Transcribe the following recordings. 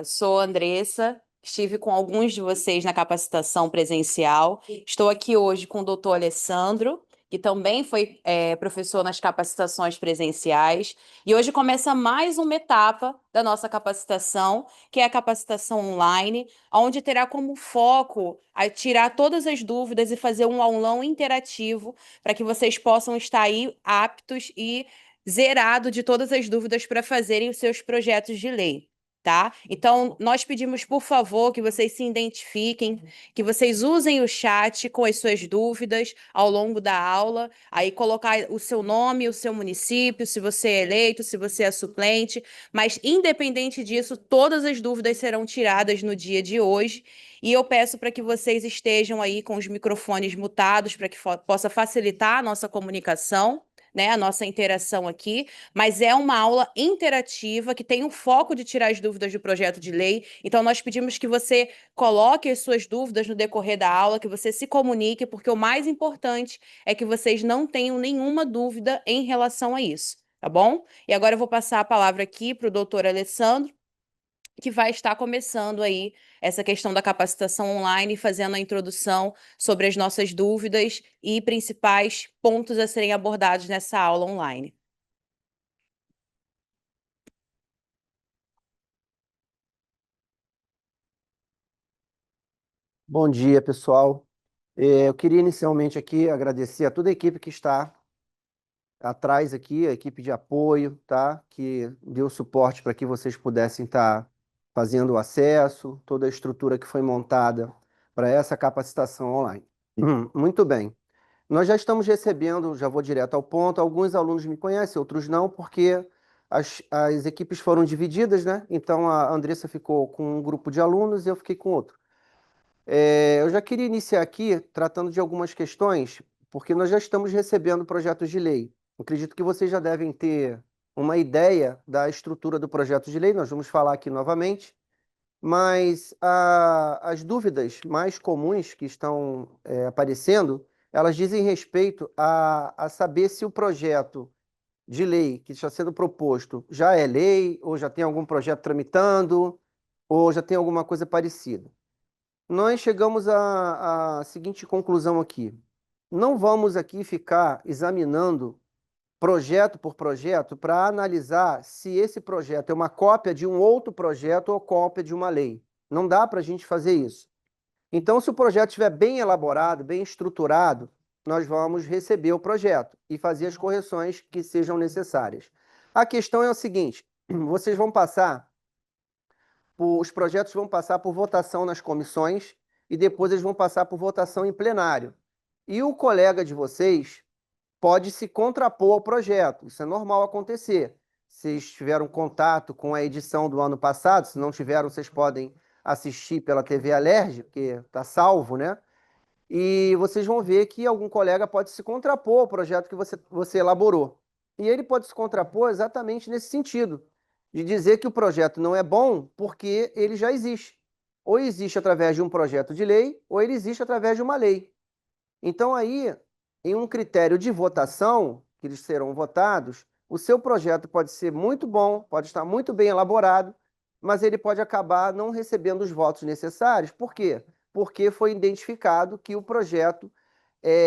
Sou Andressa, estive com alguns de vocês na capacitação presencial. Estou aqui hoje com o doutor Alessandro, que também foi professor nas capacitações presenciais. E hoje começa mais uma etapa da nossa capacitação, que é a capacitação online, onde terá como foco a tirar todas as dúvidas e fazer um aulão interativo para que vocês possam estar aí aptos e zerado de todas as dúvidas para fazerem os seus projetos de lei. Tá? Então, nós pedimos, por favor, que vocês se identifiquem, que vocês usem o chat com as suas dúvidas ao longo da aula, aí colocar o seu nome, o seu município, se você é eleito, se você é suplente, mas independente disso, todas as dúvidas serão tiradas no dia de hoje, e eu peço para que vocês estejam aí com os microfones mutados para que possa facilitar a nossa comunicação, né, a nossa interação aqui, mas é uma aula interativa que tem o foco de tirar as dúvidas do projeto de lei. Então, nós pedimos que você coloque as suas dúvidas no decorrer da aula, que você se comunique, porque o mais importante é que vocês não tenham nenhuma dúvida em relação a isso, tá bom? E agora eu vou passar a palavra aqui para o doutor Alessandro, que vai estar começando aí essa questão da capacitação online, fazendo a introdução sobre as nossas dúvidas e principais pontos a serem abordados nessa aula online. Bom dia, pessoal. Eu queria inicialmente aqui agradecer a toda a equipe que está atrás aqui, a equipe de apoio, tá? Que deu suporte para que vocês pudessem estar fazendo o acesso, toda a estrutura que foi montada para essa capacitação online. Muito bem. Nós já estamos recebendo, já vou direto ao ponto, alguns alunos me conhecem, outros não, porque as equipes foram divididas, né? Então a Andressa ficou com um grupo de alunos e eu fiquei com outro. Eu já queria iniciar aqui tratando de algumas questões, porque nós já estamos recebendo projetos de lei. Acredito que vocês já devem ter uma ideia da estrutura do projeto de lei, nós vamos falar aqui novamente, mas as dúvidas mais comuns que estão aparecendo, elas dizem respeito a saber se o projeto de lei que está sendo proposto já é lei, ou já tem algum projeto tramitando, ou já tem alguma coisa parecida. Nós chegamos à seguinte conclusão aqui. Não vamos aqui ficar examinando projeto por projeto para analisar se esse projeto é uma cópia de um outro projeto ou cópia de uma lei. Não dá para a gente fazer isso. Então, se o projeto estiver bem elaborado, bem estruturado, nós vamos receber o projeto e fazer as correções que sejam necessárias. A questão é o seguinte: vocês vão passar os projetos vão passar por votação nas comissões e depois eles vão passar por votação em plenário. E o colega de vocês pode se contrapor ao projeto, isso é normal acontecer. Vocês tiveram contato com a edição do ano passado, se não tiveram, vocês podem assistir pela TV Alerj, porque está salvo, né? E vocês vão ver que algum colega pode se contrapor ao projeto que você elaborou. E ele pode se contrapor exatamente nesse sentido, de dizer que o projeto não é bom porque ele já existe. Ou existe através de um projeto de lei, ou ele existe através de uma lei. Então aí, em um critério de votação, que eles serão votados, o seu projeto pode ser muito bom, pode estar muito bem elaborado, mas ele pode acabar não recebendo os votos necessários. Por quê? Porque foi identificado que o projeto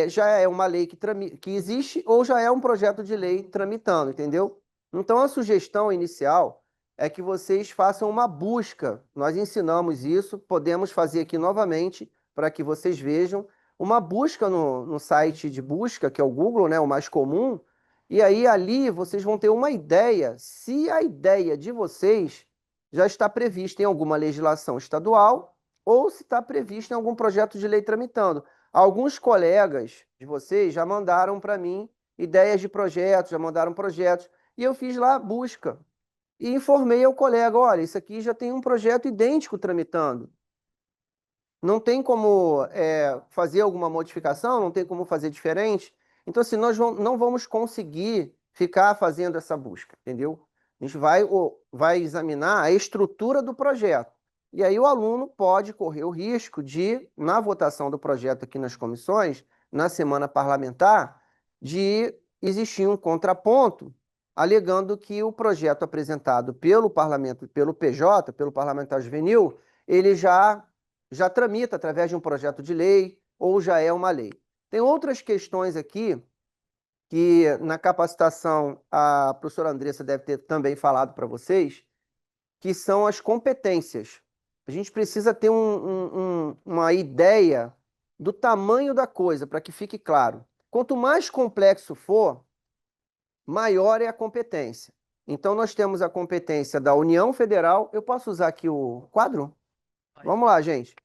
já é uma lei que existe ou já é um projeto de lei tramitando, entendeu? Então, a sugestão inicial é que vocês façam uma busca. Nós ensinamos isso, podemos fazer aqui novamente para que vocês vejam. Uma busca no site de busca, que é o Google, né, o mais comum, e aí ali vocês vão ter uma ideia se a ideia de vocês já está prevista em alguma legislação estadual ou se está prevista em algum projeto de lei tramitando. Alguns colegas de vocês já mandaram para mim ideias de projetos, já mandaram projetos, e eu fiz lá a busca. E informei ao colega, olha, isso aqui já tem um projeto idêntico tramitando. Não tem como fazer alguma modificação, não tem como fazer diferente. Então, assim, nós não vamos conseguir ficar fazendo essa busca, entendeu? A gente vai examinar a estrutura do projeto. E aí o aluno pode correr o risco de, na votação do projeto aqui nas comissões, na semana parlamentar, de existir um contraponto alegando que o projeto apresentado pelo parlamento, pelo PJ, pelo parlamentar juvenil, ele já tramita através de um projeto de lei ou já é uma lei. Tem outras questões aqui que na capacitação a professora Andressa deve ter também falado para vocês, que são as competências. A gente precisa ter uma ideia do tamanho da coisa, para que fique claro. Quanto mais complexo for, maior é a competência. Então, nós temos a competência da União Federal. Eu posso usar aqui o quadro? Vamos lá, gente.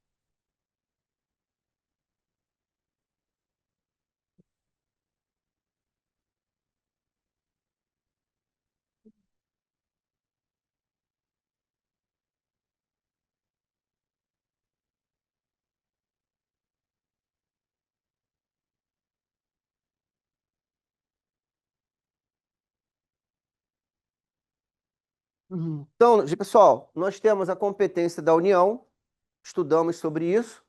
Então, pessoal, nós temos a competência da União, estudamos sobre isso.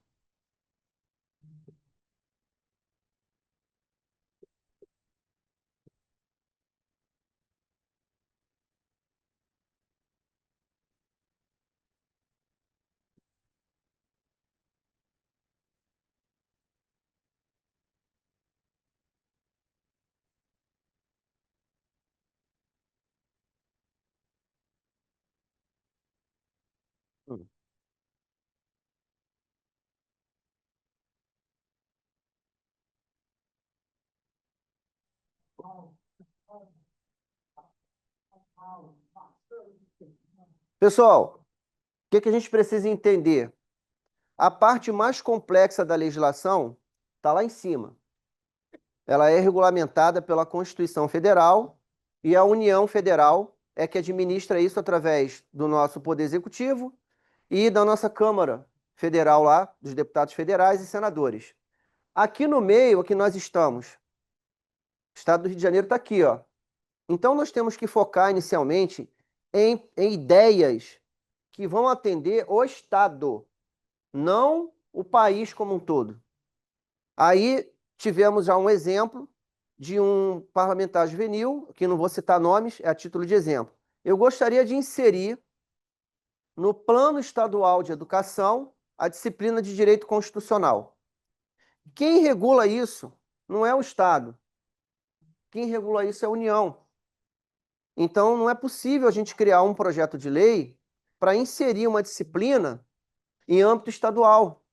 Pessoal, o que a gente precisa entender? A parte mais complexa da legislação está lá em cima. Ela é regulamentada pela Constituição Federal e a União Federal é que administra isso através do nosso Poder Executivo e da nossa Câmara Federal lá, dos deputados federais e senadores. Aqui no meio, aqui nós estamos. O Estado do Rio de Janeiro está aqui, ó. Então nós temos que focar inicialmente em ideias que vão atender o Estado, não o país como um todo. Aí tivemos já um exemplo de um parlamentar juvenil, que não vou citar nomes, é a título de exemplo. Eu gostaria de inserir no Plano Estadual de Educação a disciplina de Direito Constitucional. Quem regula isso não é o Estado. Quem regula isso é a União. Então, não é possível a gente criar um projeto de lei para inserir uma disciplina em âmbito estadual.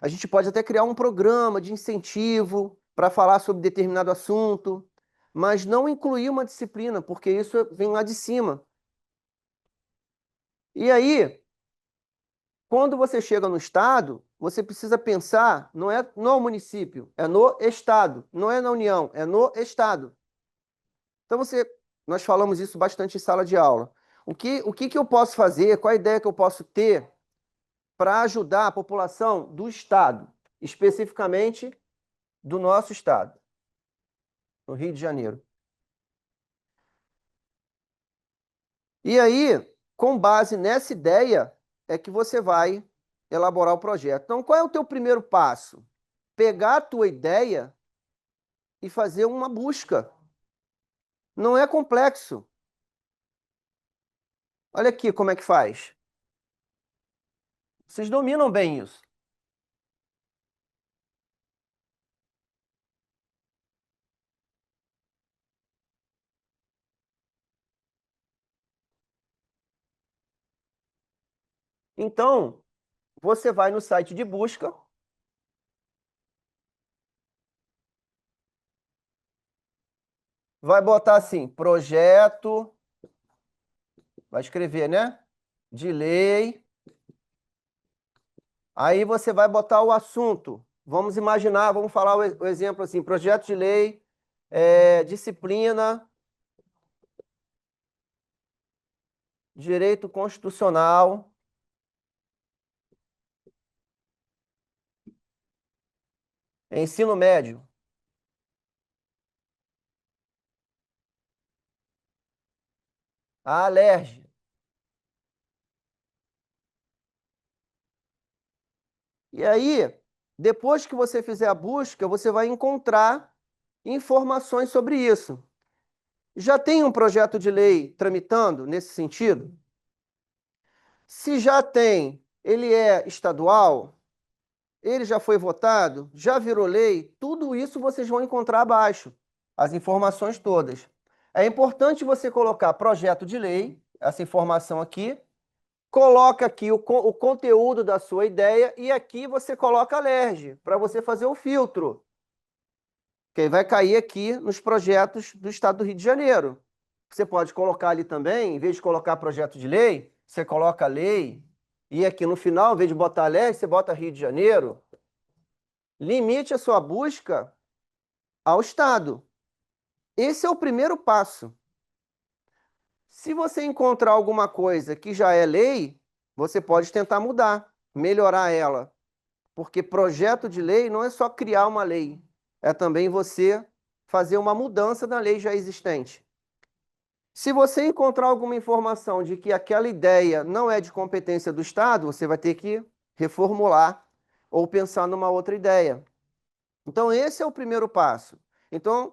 A gente pode até criar um programa de incentivo para falar sobre determinado assunto, mas não incluir uma disciplina, porque isso vem lá de cima. E aí, quando você chega no estado, você precisa pensar, não é no município, é no estado, não é na União, é no estado. Então nós falamos isso bastante em sala de aula. O que eu posso fazer, qual a ideia que eu posso ter para ajudar a população do estado, especificamente do nosso estado, no Rio de Janeiro? E aí, com base nessa ideia, é que você vai elaborar o projeto. Então, qual é o teu primeiro passo? Pegar a tua ideia e fazer uma busca. Não é complexo. Olha aqui como é que faz. Vocês dominam bem isso. Então, você vai no site de busca, vai botar assim, projeto, vai escrever, né? De lei. Aí você vai botar o assunto. Vamos imaginar, vamos falar o exemplo assim, projeto de lei, disciplina, direito constitucional, ensino médio. A alerj. E aí, depois que você fizer a busca, você vai encontrar informações sobre isso. Já tem um projeto de lei tramitando nesse sentido? Se já tem, ele é estadual? Ele já foi votado? Já virou lei? Tudo isso vocês vão encontrar abaixo, as informações todas. É importante você colocar projeto de lei, essa informação aqui, coloca aqui o conteúdo da sua ideia e aqui você coloca a LERJ, para você fazer o filtro, que aí vai cair aqui nos projetos do Estado do Rio de Janeiro. Você pode colocar ali também, em vez de colocar projeto de lei, você coloca lei, e aqui no final, em vez de botar LERJ, você bota Rio de Janeiro. Limite a sua busca ao Estado. Esse é o primeiro passo. Se você encontrar alguma coisa que já é lei, você pode tentar mudar, melhorar ela. Porque projeto de lei não é só criar uma lei, é também você fazer uma mudança na lei já existente. Se você encontrar alguma informação de que aquela ideia não é de competência do Estado, você vai ter que reformular ou pensar numa outra ideia. Então, esse é o primeiro passo. Então,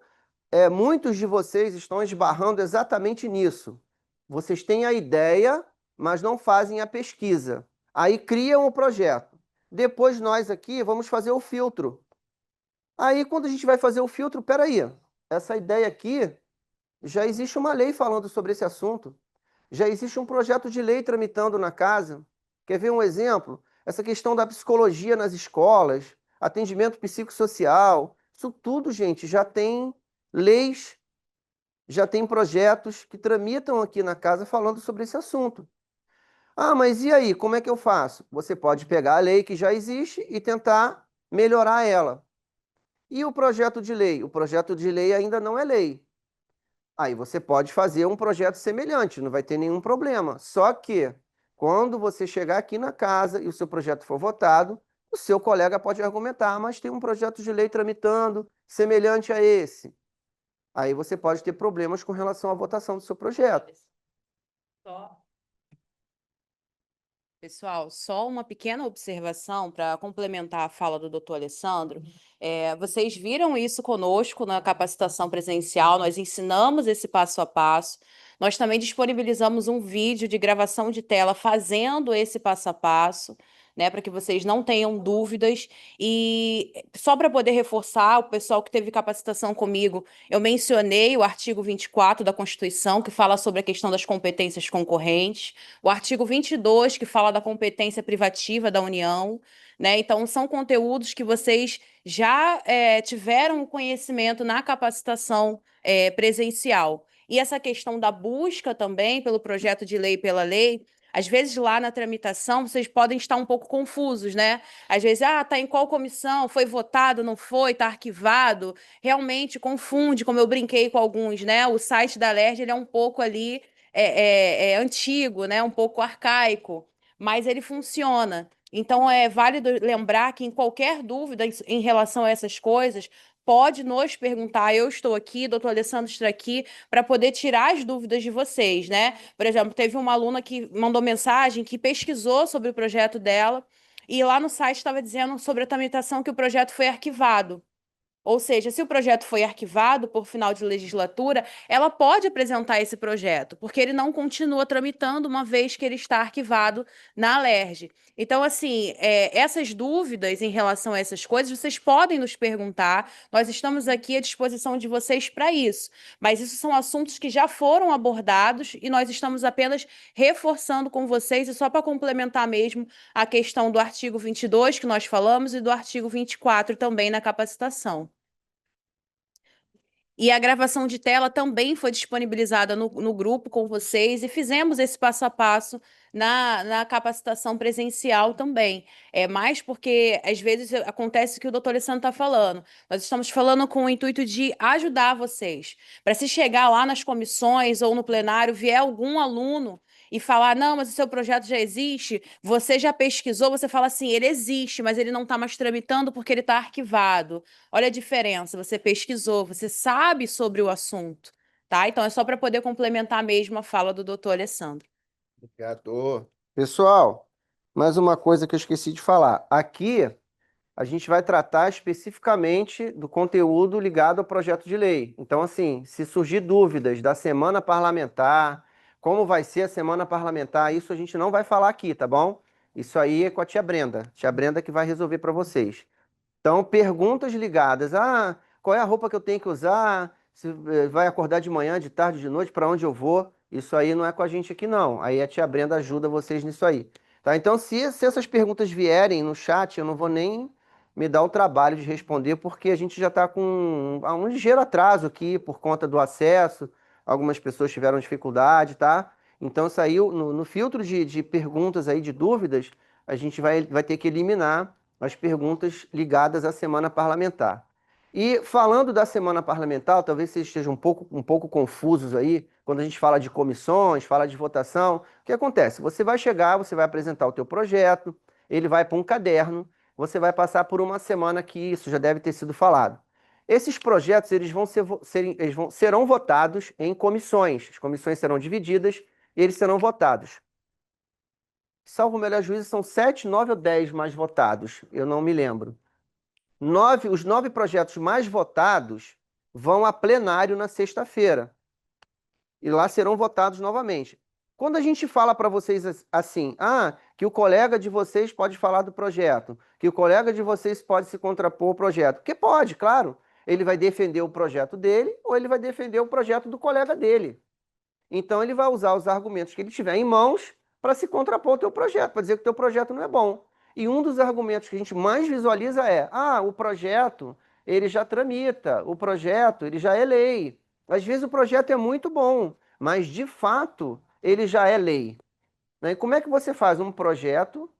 muitos de vocês estão esbarrando exatamente nisso. Vocês têm a ideia, mas não fazem a pesquisa. Aí criam o projeto. Depois nós aqui vamos fazer o filtro. Aí, quando a gente vai fazer o filtro, peraí, essa ideia aqui, já existe uma lei falando sobre esse assunto. Já existe um projeto de lei tramitando na casa. Quer ver um exemplo? Essa questão da psicologia nas escolas, atendimento psicossocial, isso tudo, gente, já tem leis, já tem projetos que tramitam aqui na casa falando sobre esse assunto. Ah, mas e aí, como é que eu faço? Você pode pegar a lei que já existe e tentar melhorar ela. E o projeto de lei? O projeto de lei ainda não é lei. Aí você pode fazer um projeto semelhante, não vai ter nenhum problema. Só que, quando você chegar aqui na casa e o seu projeto for votado, o seu colega pode argumentar, mas tem um projeto de lei tramitando semelhante a esse. Aí você pode ter problemas com relação à votação do seu projeto. Só Pessoal, só uma pequena observação para complementar a fala do doutor Alessandro. Vocês viram isso conosco na capacitação presencial, nós ensinamos esse passo a passo. Nós também disponibilizamos um vídeo de gravação de tela fazendo esse passo a passo, né, para que vocês não tenham dúvidas. E só para poder reforçar, o pessoal que teve capacitação comigo, eu mencionei o artigo 24 da Constituição, que fala sobre a questão das competências concorrentes. O artigo 22, que fala da competência privativa da União, né? Então, são conteúdos que vocês já tiveram conhecimento na capacitação presencial. E essa questão da busca também pelo projeto de lei e pela lei, às vezes lá na tramitação vocês podem estar um pouco confusos, né? Às vezes, tá em qual comissão? Foi votado, não foi? Tá arquivado? Realmente confunde, como eu brinquei com alguns, né? O site da LERJ, ele é um pouco ali é antigo, né? Um pouco arcaico, mas ele funciona. Então é válido lembrar que em qualquer dúvida em relação a essas coisas, pode nos perguntar. Eu estou aqui, doutor Alessandro está aqui, para poder tirar as dúvidas de vocês, né? Por exemplo, teve uma aluna que mandou mensagem que pesquisou sobre o projeto dela, e lá no site estava dizendo sobre a tramitação que o projeto foi arquivado. Ou seja, se o projeto foi arquivado por final de legislatura, ela pode apresentar esse projeto, porque ele não continua tramitando uma vez que ele está arquivado na Alerj. Então, assim, essas dúvidas em relação a essas coisas, vocês podem nos perguntar. Nós estamos aqui à disposição de vocês para isso. Mas isso são assuntos que já foram abordados e nós estamos apenas reforçando com vocês, e só para complementar mesmo a questão do artigo 22 que nós falamos e do artigo 24 também na capacitação. E a gravação de tela também foi disponibilizada no grupo com vocês e fizemos esse passo a passo na capacitação presencial também. É mais porque, às vezes, acontece o que o doutor Alessandro está falando. Nós estamos falando com o intuito de ajudar vocês. Para se chegar lá nas comissões ou no plenário, vier algum aluno e falar, não, mas o seu projeto já existe, você já pesquisou, você fala assim, ele existe, mas ele não está mais tramitando porque ele está arquivado. Olha a diferença, você pesquisou, você sabe sobre o assunto, tá? Então é só para poder complementar mesmo a fala do doutor Alessandro. Obrigado. Pessoal, mais uma coisa que eu esqueci de falar. Aqui a gente vai tratar especificamente do conteúdo ligado ao projeto de lei. Então, assim, se surgir dúvidas da semana parlamentar, como vai ser a semana parlamentar, isso a gente não vai falar aqui, tá bom? Isso aí é com a tia Brenda. Tia Brenda que vai resolver para vocês. Então, perguntas ligadas. Ah, qual é a roupa que eu tenho que usar? Se vai acordar de manhã, de tarde, de noite, para onde eu vou? Isso aí não é com a gente aqui, não. Aí a tia Brenda ajuda vocês nisso aí. Tá? Então, se essas perguntas vierem no chat, eu não vou nem me dar o trabalho de responder, porque a gente já está com um ligeiro atraso aqui por conta do acesso. Algumas pessoas tiveram dificuldade, tá? Então, saiu no filtro de perguntas aí, de dúvidas, a gente vai ter que eliminar as perguntas ligadas à semana parlamentar. E falando da semana parlamentar, talvez vocês estejam um pouco confusos aí, quando a gente fala de comissões, fala de votação, o que acontece? Você vai chegar, você vai apresentar o teu projeto, ele vai para um caderno, você vai passar por uma semana que isso já deve ter sido falado. Esses projetos serão votados em comissões, as comissões serão divididas e eles serão votados. Salvo o melhor juízo, são 7, 9 ou 10 mais votados, eu não me lembro. Os 9 projetos mais votados vão a plenário na sexta-feira. E lá serão votados novamente. Quando a gente fala para vocês assim, que o colega de vocês pode falar do projeto, que o colega de vocês pode se contrapor ao projeto, que pode, claro. Ele vai defender o projeto dele ou ele vai defender o projeto do colega dele. Então ele vai usar os argumentos que ele tiver em mãos para se contrapor ao teu projeto, para dizer que o teu projeto não é bom. E um dos argumentos que a gente mais visualiza é: o projeto ele já tramita, o projeto ele já é lei. Às vezes o projeto é muito bom, mas de fato ele já é lei. Né? E como é que você faz um projeto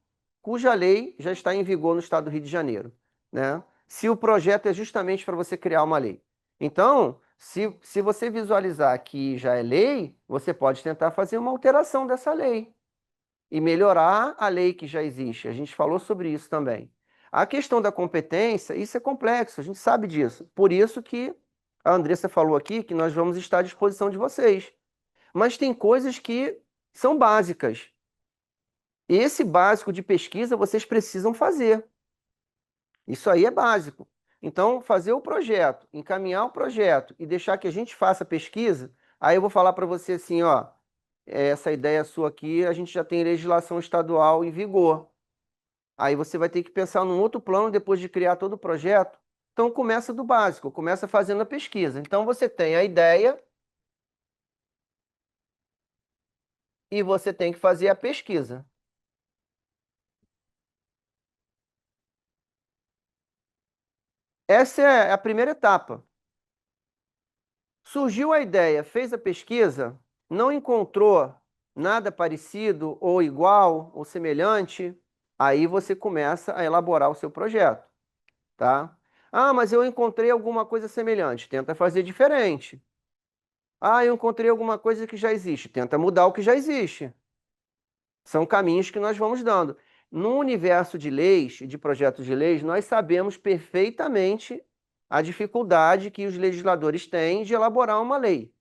cuja lei já está em vigor no estado do Rio de Janeiro, né? Se o projeto é justamente para você criar uma lei. Então, se você visualizar que já é lei, você pode tentar fazer uma alteração dessa lei e melhorar a lei que já existe. A gente falou sobre isso também. A questão da competência, isso é complexo, a gente sabe disso. Por isso que a Andressa falou aqui que nós vamos estar à disposição de vocês. Mas tem coisas que são básicas. Esse básico de pesquisa vocês precisam fazer. Isso aí é básico. Então, fazer o projeto, encaminhar o projeto e deixar que a gente faça a pesquisa, aí eu vou falar para você assim, ó, essa ideia sua aqui, a gente já tem legislação estadual em vigor. Aí você vai ter que pensar num outro plano depois de criar todo o projeto. Então, começa do básico, começa fazendo a pesquisa. Então, você tem a ideia e você tem que fazer a pesquisa. Essa é a primeira etapa. Surgiu a ideia, fez a pesquisa, não encontrou nada parecido ou igual ou semelhante, aí você começa a elaborar o seu projeto, tá? Mas eu encontrei alguma coisa semelhante, tenta fazer diferente. Eu encontrei alguma coisa que já existe, tenta mudar o que já existe. São caminhos que nós vamos dando. No universo de leis e de projetos de leis, nós sabemos perfeitamente a dificuldade que os legisladores têm de elaborar uma lei.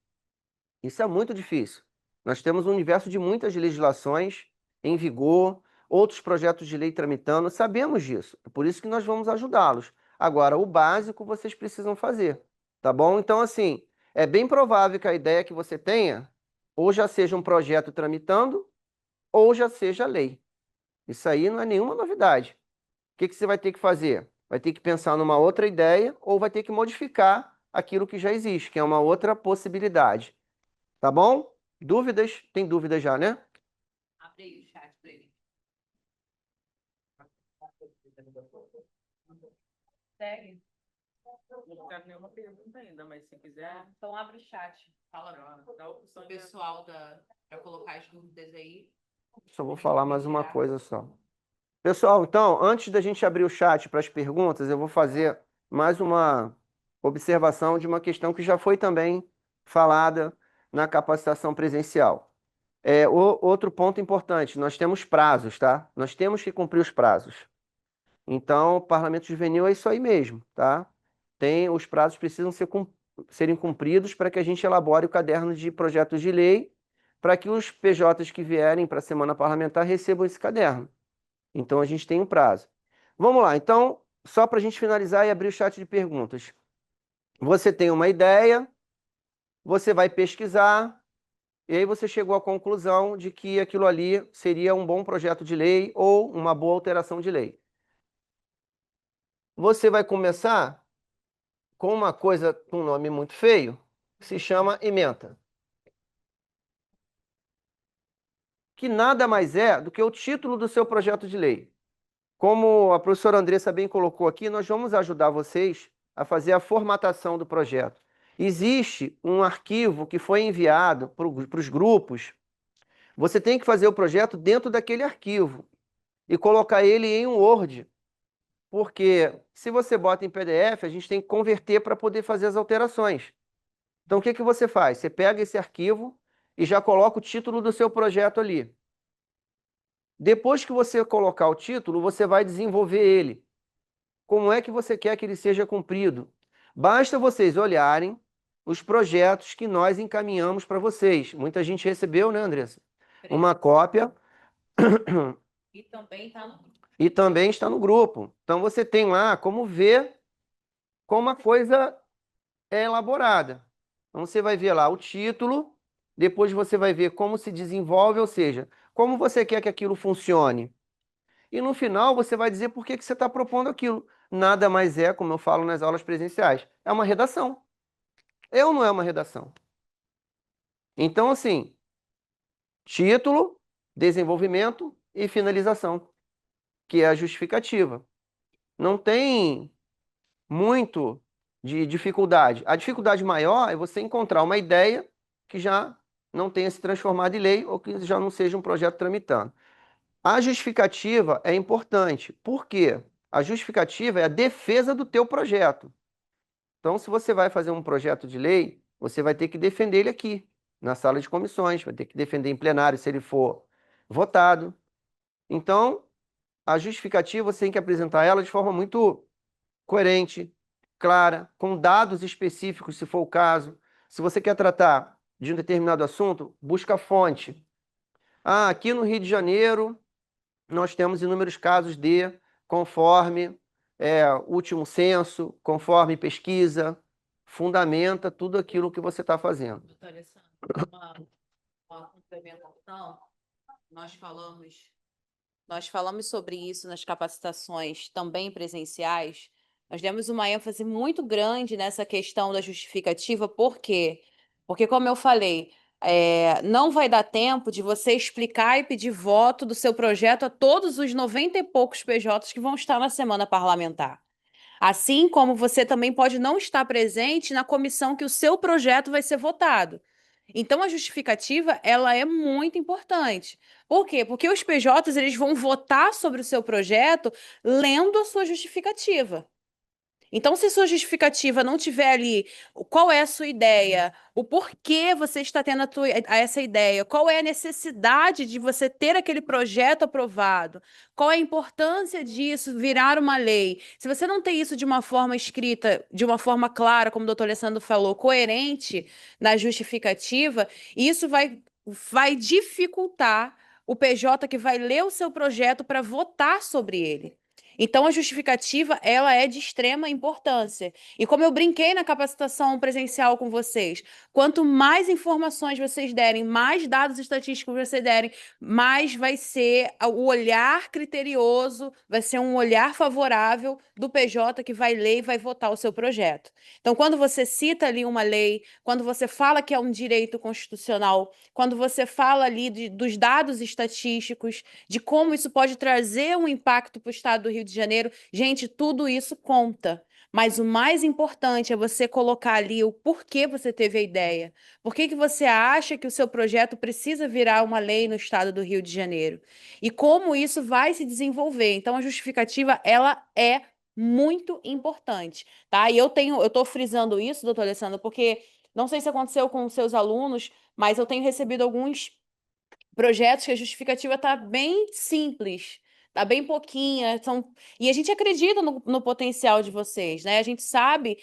Isso é muito difícil. Nós temos um universo de muitas legislações em vigor, outros projetos de lei tramitando, sabemos disso. É por isso que nós vamos ajudá-los. Agora, o básico vocês precisam fazer, tá bom? Então, assim, é bem provável que a ideia que você tenha ou já seja um projeto tramitando ou já seja lei. Isso aí não é nenhuma novidade. O que você vai ter que fazer? Vai ter que pensar numa outra ideia ou vai ter que modificar aquilo que já existe, que é uma outra possibilidade. Tá bom? Dúvidas? Tem dúvidas já, né? Abre aí o chat para ele. Segue. Não quero nenhuma pergunta ainda, mas se quiser. Então abre o chat. Fala Dá a opção pro pessoal para colocar as dúvidas aí. Só vou falar mais uma coisa só. Pessoal, então, antes da gente abrir o chat para as perguntas, eu vou fazer mais uma observação de uma questão que já foi também falada na capacitação presencial. Outro ponto importante, nós temos prazos, tá? Nós temos que cumprir os prazos. Então, o Parlamento Juvenil é isso aí mesmo, tá? Os prazos precisam serem cumpridos para que a gente elabore o caderno de projetos de lei, para que os PJs que vierem para a semana parlamentar recebam esse caderno. Então, a gente tem um prazo. Vamos lá, então, só para a gente finalizar e abrir o chat de perguntas. Você tem uma ideia, você vai pesquisar, e aí você chegou à conclusão de que aquilo ali seria um bom projeto de lei ou uma boa alteração de lei. Você vai começar com uma coisa com um nome muito feio, que se chama ementa. Que nada mais é do que o título do seu projeto de lei. Como a professora Andressa bem colocou aqui, nós vamos ajudar vocês a fazer a formatação do projeto. Existe um arquivo que foi enviado para os grupos. Você tem que fazer o projeto dentro daquele arquivo e colocar ele em um Word, porque se você bota em PDF, a gente tem que converter para poder fazer as alterações. Então, o que que você faz? Você pega esse arquivo e já coloca o título do seu projeto ali. Depois que você colocar o título, você vai desenvolver ele. Como é que você quer que ele seja cumprido? Basta vocês olharem os projetos que nós encaminhamos para vocês. Muita gente recebeu, né, Andressa? Uma cópia. E também está no... E também está no grupo. Então você tem lá como ver como a coisa é elaborada. Então você vai ver lá o título, depois você vai ver como se desenvolve, ou seja, como você quer que aquilo funcione. E no final você vai dizer por que que você está propondo aquilo. Nada mais é, como eu falo nas aulas presenciais, é uma redação. Eu não é uma redação. Então, assim, título, desenvolvimento e finalização, que é a justificativa. Não tem muito de dificuldade. A dificuldade maior é você encontrar uma ideia que já não tenha se transformado em lei ou que já não seja um projeto tramitando. A justificativa é importante. Por quê? A justificativa é a defesa do teu projeto. Então, se você vai fazer um projeto de lei, você vai ter que defender ele aqui, na sala de comissões, vai ter que defender em plenário se ele for votado. Então, a justificativa você tem que apresentar ela de forma muito coerente, clara, com dados específicos, se for o caso. Se você quer tratar de um determinado assunto, busca a fonte. Ah, aqui no Rio de Janeiro, nós temos inúmeros casos de, conforme o último censo, conforme pesquisa, fundamenta tudo aquilo que você está fazendo. Doutor Alessandro, uma complementação, nós falamos sobre isso nas capacitações também presenciais. Nós demos uma ênfase muito grande nessa questão da justificativa, por quê? Porque, como eu falei, não vai dar tempo de você explicar e pedir voto do seu projeto a todos os 90 e poucos PJs que vão estar na semana parlamentar. Assim como você também pode não estar presente na comissão que o seu projeto vai ser votado. Então, a justificativa, ela é muito importante. Por quê? Porque os PJs, eles vão votar sobre o seu projeto lendo a sua justificativa. Então, se sua justificativa não tiver ali qual é a sua ideia, o porquê você está tendo essa ideia, qual é a necessidade de você ter aquele projeto aprovado, qual é a importância disso virar uma lei. Se você não tem isso de uma forma escrita, de uma forma clara, como o doutor Alessandro falou, coerente na justificativa, isso vai dificultar o PJ que vai ler o seu projeto para votar sobre ele. Então, a justificativa, ela é de extrema importância. E como eu brinquei na capacitação presencial com vocês, quanto mais informações vocês derem, mais dados estatísticos vocês derem, mais vai ser o olhar criterioso, vai ser um olhar favorável do PJ que vai ler e vai votar o seu projeto. Então, quando você cita ali uma lei, quando você fala que é um direito constitucional, quando você fala ali dos dados estatísticos, de como isso pode trazer um impacto para o estado do Rio de Janeiro, gente, tudo isso conta. Mas o mais importante é você colocar ali o porquê você teve a ideia. Por que que você acha que o seu projeto precisa virar uma lei no estado do Rio de Janeiro? E como isso vai se desenvolver. Então, a justificativa, ela é muito importante, tá? E eu estou frisando isso, doutor Alessandro, porque não sei se aconteceu com os seus alunos, mas eu tenho recebido alguns projetos que a justificativa está bem simples, Tá bem pouquinha, e a gente acredita no potencial de vocês, né? A gente sabe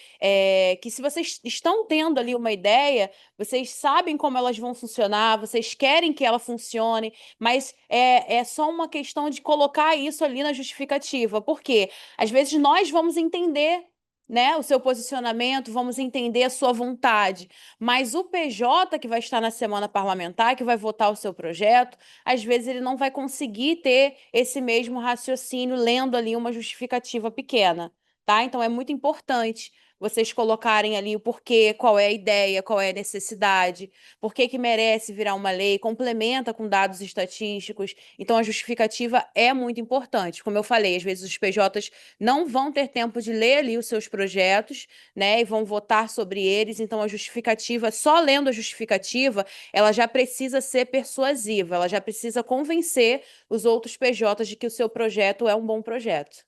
que se vocês estão tendo ali uma ideia, vocês sabem como elas vão funcionar, vocês querem que ela funcione, mas é só uma questão de colocar isso ali na justificativa, porque às vezes nós vamos entender, né, o seu posicionamento, vamos entender a sua vontade, mas o PJ que vai estar na semana parlamentar, que vai votar o seu projeto, às vezes ele não vai conseguir ter esse mesmo raciocínio lendo ali uma justificativa pequena, tá? Então é muito importante vocês colocarem ali o porquê, qual é a ideia, qual é a necessidade, por que que merece virar uma lei, complementa com dados estatísticos. Então a justificativa é muito importante. Como eu falei, às vezes os PJs não vão ter tempo de ler ali os seus projetos, né, e vão votar sobre eles. Então a justificativa, só lendo a justificativa, ela já precisa ser persuasiva, ela já precisa convencer os outros PJs de que o seu projeto é um bom projeto.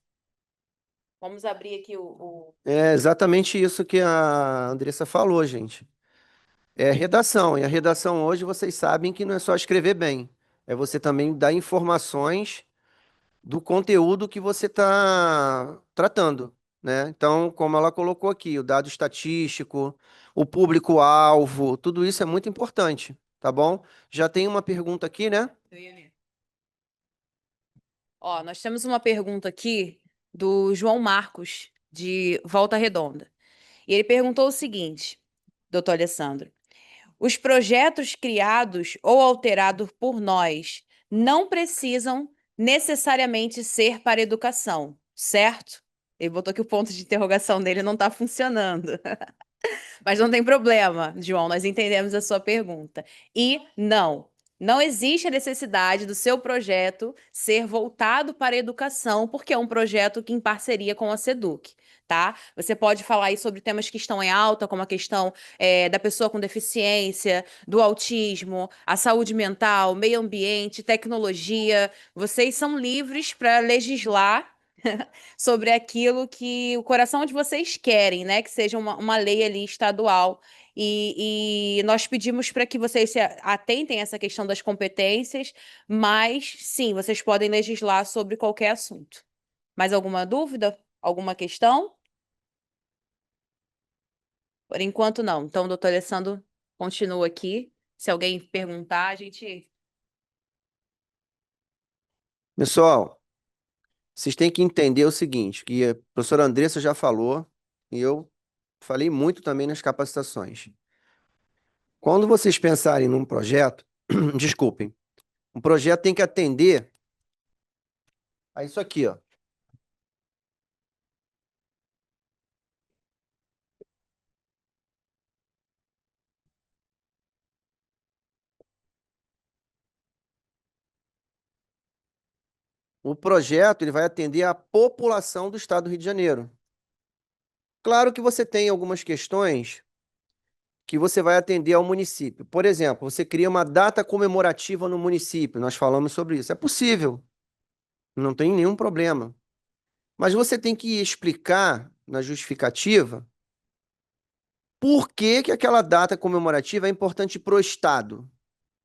Vamos abrir aqui É exatamente isso que a Andressa falou, gente. É redação, e a redação hoje vocês sabem que não é só escrever bem, é você também dar informações do conteúdo que você está tratando, né? Então, como ela colocou aqui, o dado estatístico, o público-alvo, tudo isso é muito importante, tá bom? Já tem uma pergunta aqui, né? Eu ia ler. Ó, nós temos uma pergunta aqui do João Marcos, de Volta Redonda. E ele perguntou o seguinte, doutor Alessandro: os projetos criados ou alterados por nós não precisam necessariamente ser para educação, certo? Ele botou que o ponto de interrogação dele não está funcionando. Mas não tem problema, João, nós entendemos a sua pergunta. E não existe a necessidade do seu projeto ser voltado para a educação, porque é um projeto que em parceria com a SEDUC. Tá? Você pode falar aí sobre temas que estão em alta, como a questão da pessoa com deficiência, do autismo, a saúde mental, meio ambiente, tecnologia. Vocês são livres para legislar sobre aquilo que o coração de vocês querem, né? Que seja uma lei ali estadual. E nós pedimos para que vocês se atentem a essa questão das competências, mas sim, vocês podem legislar sobre qualquer assunto. Mais alguma dúvida? Alguma questão? Por enquanto, não. Então, o doutor Alessandro continua aqui. Se alguém perguntar, a gente. Pessoal, vocês têm que entender o seguinte, que a professora Andressa já falou, e eu falei muito também nas capacitações. Quando vocês pensarem num projeto, desculpem, um projeto tem que atender a isso aqui, ó. O projeto ele vai atender a população do estado do Rio de Janeiro. Claro que você tem algumas questões que você vai atender ao município. Por exemplo, você cria uma data comemorativa no município. Nós falamos sobre isso. É possível, não tem nenhum problema. Mas você tem que explicar na justificativa por que que aquela data comemorativa é importante para o estado.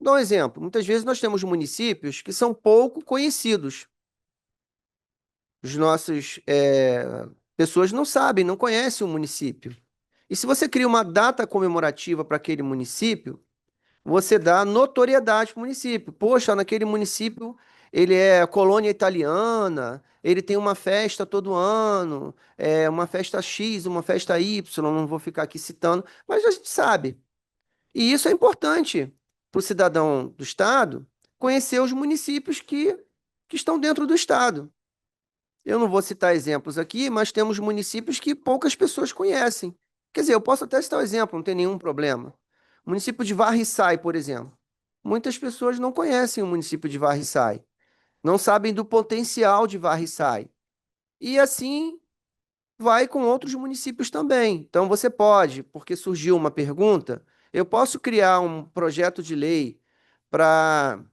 Dá um exemplo. Muitas vezes nós temos municípios que são pouco conhecidos. Os nossos pessoas não sabem, não conhecem o município. E se você cria uma data comemorativa para aquele município, você dá notoriedade para o município. Poxa, naquele município ele é colônia italiana, ele tem uma festa todo ano, uma festa X, uma festa Y, não vou ficar aqui citando, mas a gente sabe. E isso é importante para o cidadão do Estado conhecer os municípios que estão dentro do Estado. Eu não vou citar exemplos aqui, mas temos municípios que poucas pessoas conhecem. Quer dizer, eu posso até citar o exemplo, não tem nenhum problema. O município de Varriçai, por exemplo. Muitas pessoas não conhecem o município de Varriçai, não sabem do potencial de Varriçai. E assim vai com outros municípios também. Então você pode, porque surgiu uma pergunta, eu posso criar um projeto de lei para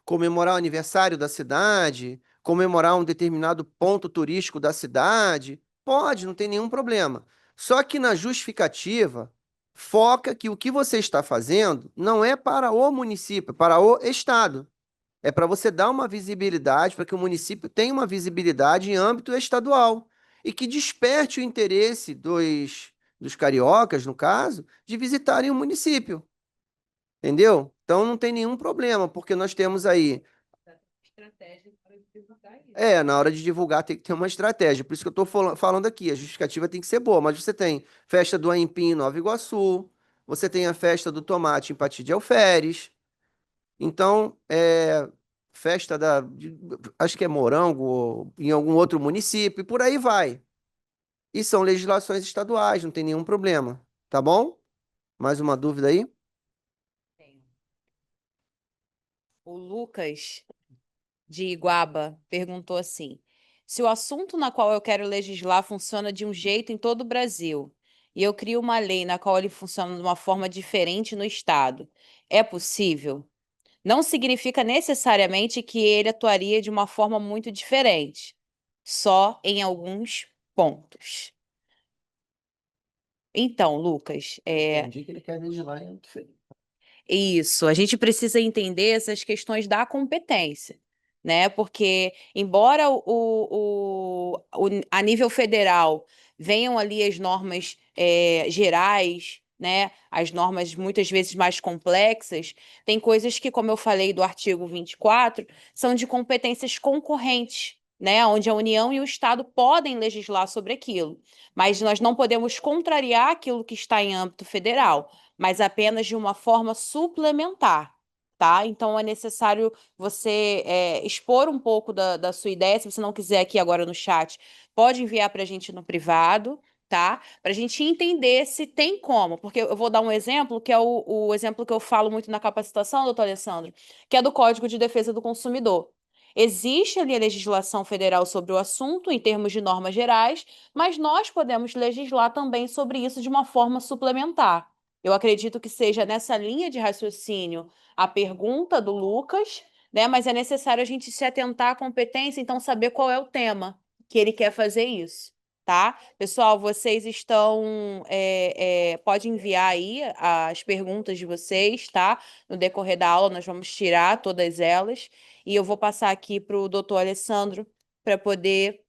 comemorar o aniversário da cidade, comemorar um determinado ponto turístico da cidade. Pode, não tem nenhum problema. Só que na justificativa, foca que o que você está fazendo não é para o município, é para o estado. É para você dar uma visibilidade, para que o município tenha uma visibilidade em âmbito estadual e que desperte o interesse dos cariocas, no caso, de visitarem o município. Entendeu? Então não tem nenhum problema, porque nós temos aí. Estratégia para divulgar isso. Na hora de divulgar tem que ter uma estratégia. Por isso que eu estou falando aqui. A justificativa tem que ser boa. Mas você tem festa do Aipim em Nova Iguaçu, você tem a festa do tomate em Pati de Alferes. Então, festa acho que é Morango, em algum outro município, e por aí vai. E são legislações estaduais, não tem nenhum problema. Tá bom? Mais uma dúvida aí? Tem. O Lucas de Iguaba perguntou assim: se o assunto na qual eu quero legislar funciona de um jeito em todo o Brasil, e eu crio uma lei na qual ele funciona de uma forma diferente no estado, é possível? Não significa necessariamente que ele atuaria de uma forma muito diferente, só em alguns pontos. Então, Lucas, Entendi que ele quer legislar em diferente. isso, a gente precisa entender essas questões da competência, né? Porque, embora a nível federal venham ali as normas gerais, né? As normas muitas vezes mais complexas, tem coisas que, como eu falei do artigo 24, são de competências concorrentes, né? Onde a União e o Estado podem legislar sobre aquilo. Mas nós não podemos contrariar aquilo que está em âmbito federal, mas apenas de uma forma suplementar, tá? Então é necessário você expor um pouco da sua ideia. Se você não quiser aqui agora no chat, pode enviar para a gente no privado, tá? Para a gente entender se tem como, porque eu vou dar um exemplo, que é o exemplo que eu falo muito na capacitação, doutor Alessandro, que é do Código de Defesa do Consumidor. Existe ali a legislação federal sobre o assunto, em termos de normas gerais, mas nós podemos legislar também sobre isso de uma forma suplementar. Eu acredito que seja nessa linha de raciocínio a pergunta do Lucas, né? Mas é necessário a gente se atentar à competência, então saber qual é o tema que ele quer fazer isso, tá? Pessoal, vocês estão. Pode enviar aí as perguntas de vocês, tá? No decorrer da aula, nós vamos tirar todas elas. E eu vou passar aqui para o doutor Alessandro para poder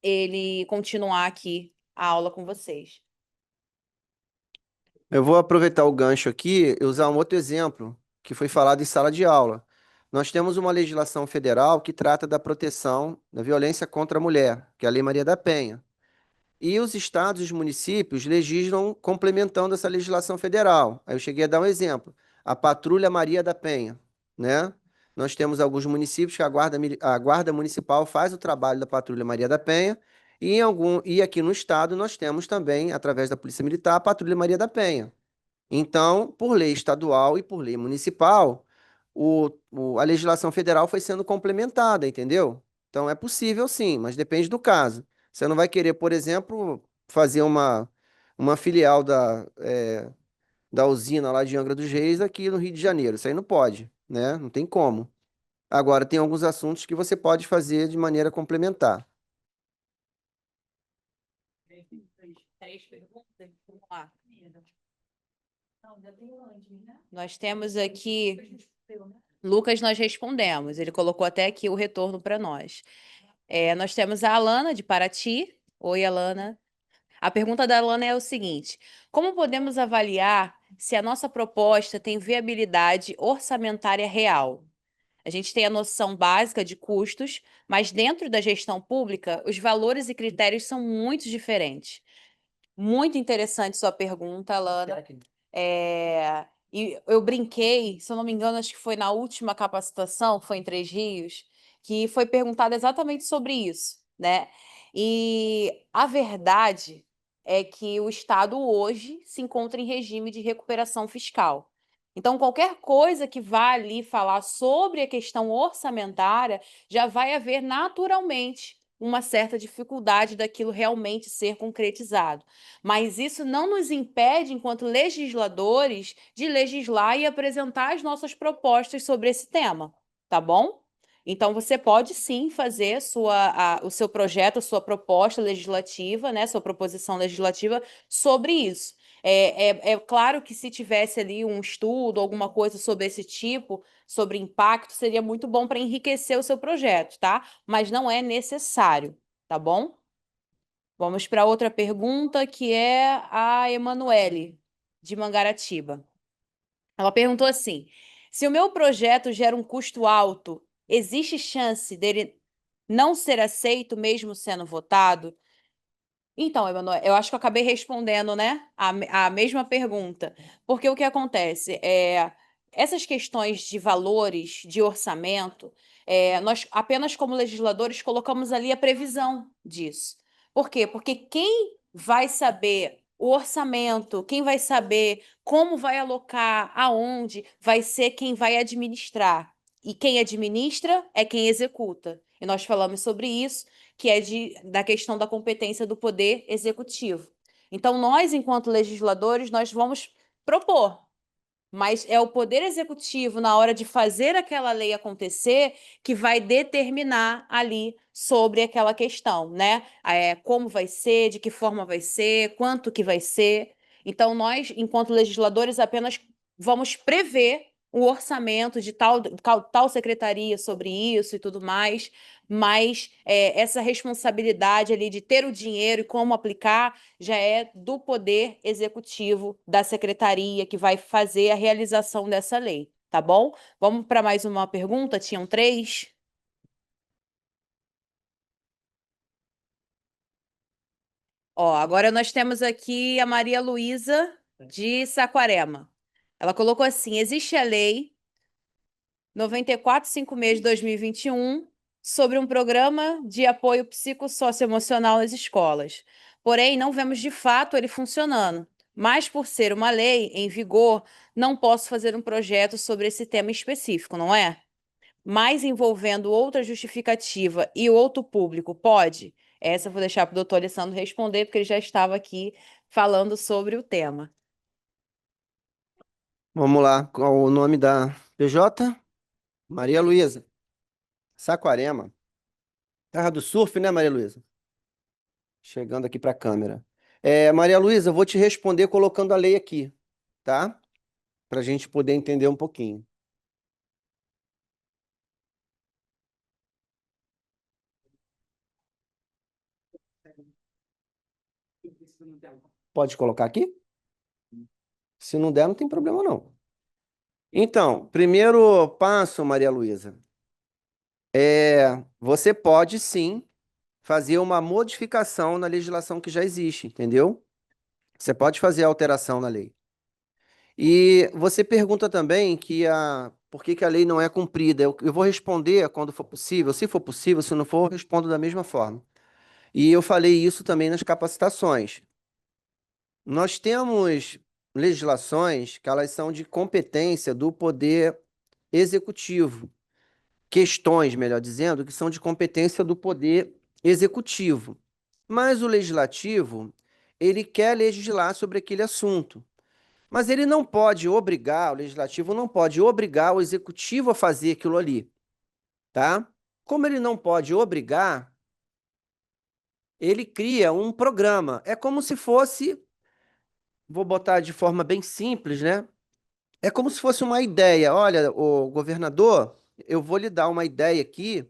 ele continuar aqui a aula com vocês. Eu vou aproveitar o gancho aqui e usar um outro exemplo que foi falado em sala de aula. Nós temos uma legislação federal que trata da proteção da violência contra a mulher, que é a Lei Maria da Penha. E os estados e os municípios legislam complementando essa legislação federal. Aí eu cheguei a dar um exemplo. A Patrulha Maria da Penha, né? Nós temos alguns municípios que a guarda municipal faz o trabalho da Patrulha Maria da Penha, e aqui no estado nós temos também, através da Polícia Militar, a Patrulha Maria da Penha. Então, por lei estadual e por lei municipal, a legislação federal foi sendo complementada, entendeu? Então, é possível sim, mas depende do caso. Você não vai querer, por exemplo, fazer uma filial da usina lá de Angra dos Reis aqui no Rio de Janeiro. Isso aí não pode, né? Não tem como. Agora, tem alguns assuntos que você pode fazer de maneira complementar. Três perguntas? Vamos lá. Nós temos aqui. Lucas, nós respondemos. Ele colocou até aqui o retorno para nós. Nós temos a Alana, de Paraty. Oi, Alana. A pergunta da Alana é o seguinte: como podemos avaliar se a nossa proposta tem viabilidade orçamentária real? A gente tem a noção básica de custos, mas dentro da gestão pública, os valores e critérios são muito diferentes. Muito interessante sua pergunta, Alana. E eu brinquei, se eu não me engano, acho que foi na última capacitação, foi em Três Rios, que foi perguntado exatamente sobre isso, né? E a verdade é que o Estado hoje se encontra em regime de recuperação fiscal. Então, qualquer coisa que vá ali falar sobre a questão orçamentária, já vai haver naturalmente uma certa dificuldade daquilo realmente ser concretizado. Mas isso não nos impede, enquanto legisladores, de legislar e apresentar as nossas propostas sobre esse tema, tá bom? Então, você pode sim fazer o seu projeto, a sua proposta legislativa, né, sua proposição legislativa sobre isso. É claro que se tivesse ali um estudo, alguma coisa sobre esse tipo, sobre impacto, seria muito bom para enriquecer o seu projeto, tá? Mas não é necessário, tá bom? Vamos para outra pergunta, que é a Emanuele, de Mangaratiba. Ela perguntou assim: se o meu projeto gera um custo alto, existe chance dele não ser aceito mesmo sendo votado? Então, Emanuel, eu acho que eu acabei respondendo, né, a mesma pergunta. Porque o que acontece essas questões de valores, de orçamento, nós apenas como legisladores colocamos ali a previsão disso. Por quê? Porque quem vai saber o orçamento, quem vai saber como vai alocar, aonde, vai ser quem vai administrar. E quem administra é quem executa. E nós falamos sobre isso, que é da questão da competência do poder executivo. Então, nós, enquanto legisladores, nós vamos propor, mas é o poder executivo, na hora de fazer aquela lei acontecer, que vai determinar ali sobre aquela questão, né? Como vai ser, de que forma vai ser, quanto que vai ser. Então, nós, enquanto legisladores, apenas vamos prever o orçamento de tal secretaria sobre isso e tudo mais, mas essa responsabilidade ali de ter o dinheiro e como aplicar já é do poder executivo da secretaria que vai fazer a realização dessa lei, tá bom? Vamos para mais uma pergunta? Tinham três. Ó, agora nós temos aqui a Maria Luísa de Saquarema. Ela colocou assim: existe a lei 9456 de 2021 sobre um programa de apoio psicossocioemocional nas escolas. Porém, não vemos de fato ele funcionando. Mas, por ser uma lei em vigor, não posso fazer um projeto sobre esse tema específico, não é? Mas envolvendo outra justificativa e outro público, pode? Essa eu vou deixar para o doutor Alessandro responder, porque ele já estava aqui falando sobre o tema. Vamos lá, qual o nome da PJ? Maria Luísa. Saquarema. Terra do surf, né, Maria Luísa? Chegando aqui para a câmera. Maria Luísa, eu vou te responder colocando a lei aqui, tá? Para a gente poder entender um pouquinho. Pode colocar aqui? Se não der, não tem problema não. Então, primeiro passo, Maria Luísa, você pode sim fazer uma modificação na legislação que já existe, entendeu? Você pode fazer alteração na lei. E você pergunta também por que que a lei não é cumprida. Eu vou responder quando for possível. Se for possível, se não for, eu respondo da mesma forma. E eu falei isso também nas capacitações. Nós temos legislações que elas são de competência do poder executivo. Questões, melhor dizendo, que são de competência do poder executivo. Mas o legislativo, ele quer legislar sobre aquele assunto. Mas ele não pode obrigar, o legislativo não pode obrigar o executivo a fazer aquilo ali, tá? Como ele não pode obrigar, ele cria um programa. É como se fosse, vou botar de forma bem simples, né? É como se fosse uma ideia. Olha, o governador, eu vou lhe dar uma ideia aqui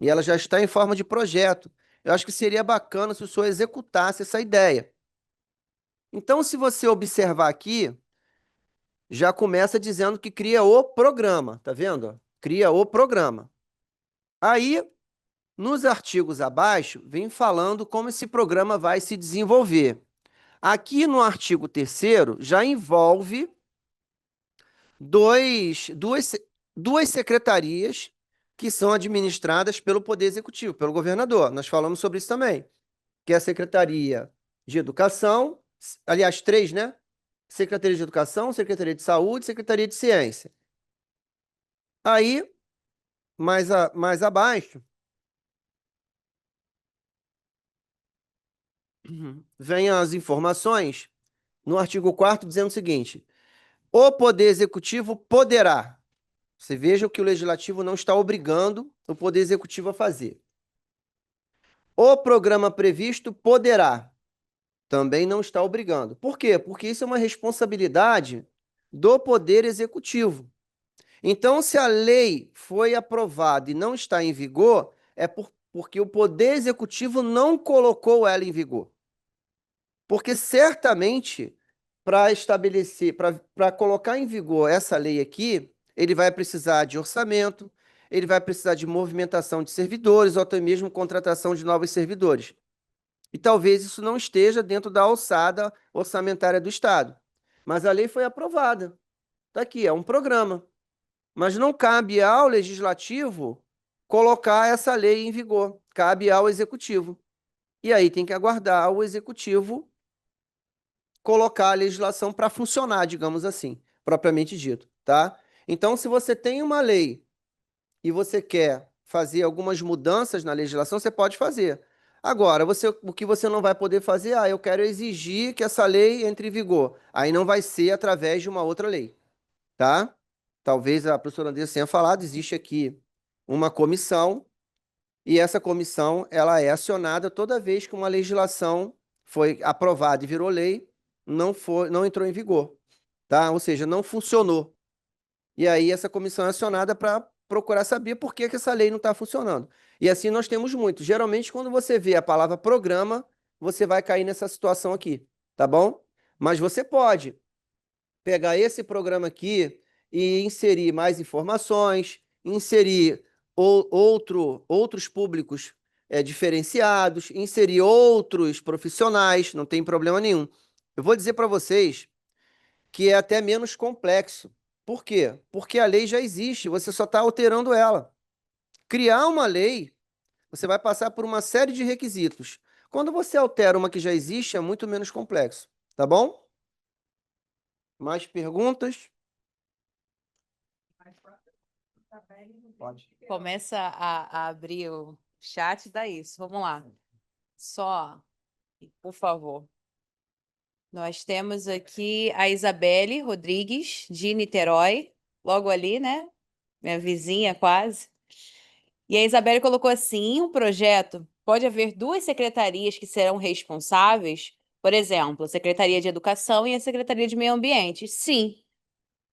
e ela já está em forma de projeto. Eu acho que seria bacana se o senhor executasse essa ideia. Então, se você observar aqui, já começa dizendo que cria o programa, tá vendo? Cria o programa. Aí, nos artigos abaixo, vem falando como esse programa vai se desenvolver. Aqui no artigo 3º, já envolve dois, duas, duas secretarias que são administradas pelo Poder Executivo, pelo governador. Nós falamos sobre isso também, que é a Secretaria de Educação, aliás, três, né? Secretaria de Educação, Secretaria de Saúde, Secretaria de Ciência. Aí, mais abaixo, vem as informações no artigo 4º dizendo o seguinte: o Poder Executivo poderá. Você veja que o Legislativo não está obrigando o Poder Executivo a fazer. O programa previsto poderá. Também não está obrigando. Por quê? Porque isso é uma responsabilidade do Poder Executivo. Então, se a lei foi aprovada e não está em vigor, é porque o Poder Executivo não colocou ela em vigor. Porque certamente, para estabelecer, para colocar em vigor essa lei aqui, ele vai precisar de orçamento, ele vai precisar de movimentação de servidores ou até mesmo contratação de novos servidores. E talvez isso não esteja dentro da alçada orçamentária do Estado. Mas a lei foi aprovada. Está aqui, é um programa. Mas não cabe ao legislativo colocar essa lei em vigor. Cabe ao executivo. E aí tem que aguardar o executivo colocar a legislação para funcionar, digamos assim, propriamente dito, tá? Então, se você tem uma lei e você quer fazer algumas mudanças na legislação, você pode fazer. Agora, o que você não vai poder fazer, eu quero exigir que essa lei entre em vigor. Aí não vai ser através de uma outra lei, tá? Talvez a professora Andressa tenha falado, existe aqui uma comissão, e essa comissão ela é acionada toda vez que uma legislação foi aprovada e virou lei, não entrou em vigor, tá? Ou seja, não funcionou. E aí essa comissão é acionada para procurar saber por que que essa lei não está funcionando. E assim nós temos muito. Geralmente, quando você vê a palavra programa, você vai cair nessa situação aqui, tá bom? Mas você pode pegar esse programa aqui e inserir mais informações, inserir outros públicos diferenciados, inserir outros profissionais, não tem problema nenhum. Eu vou dizer para vocês que é até menos complexo. Por quê? Porque a lei já existe, você só está alterando ela. Criar uma lei, você vai passar por uma série de requisitos. Quando você altera uma que já existe, é muito menos complexo, tá bom? Mais perguntas? Pode. Começa a abrir o chat e dá isso. Vamos lá. Só, por favor. Nós temos aqui a Isabelle Rodrigues, de Niterói, logo ali, né? Minha vizinha quase. E a Isabelle colocou assim: em um projeto, pode haver duas secretarias que serão responsáveis, por exemplo, a Secretaria de Educação e a Secretaria de Meio Ambiente. Sim,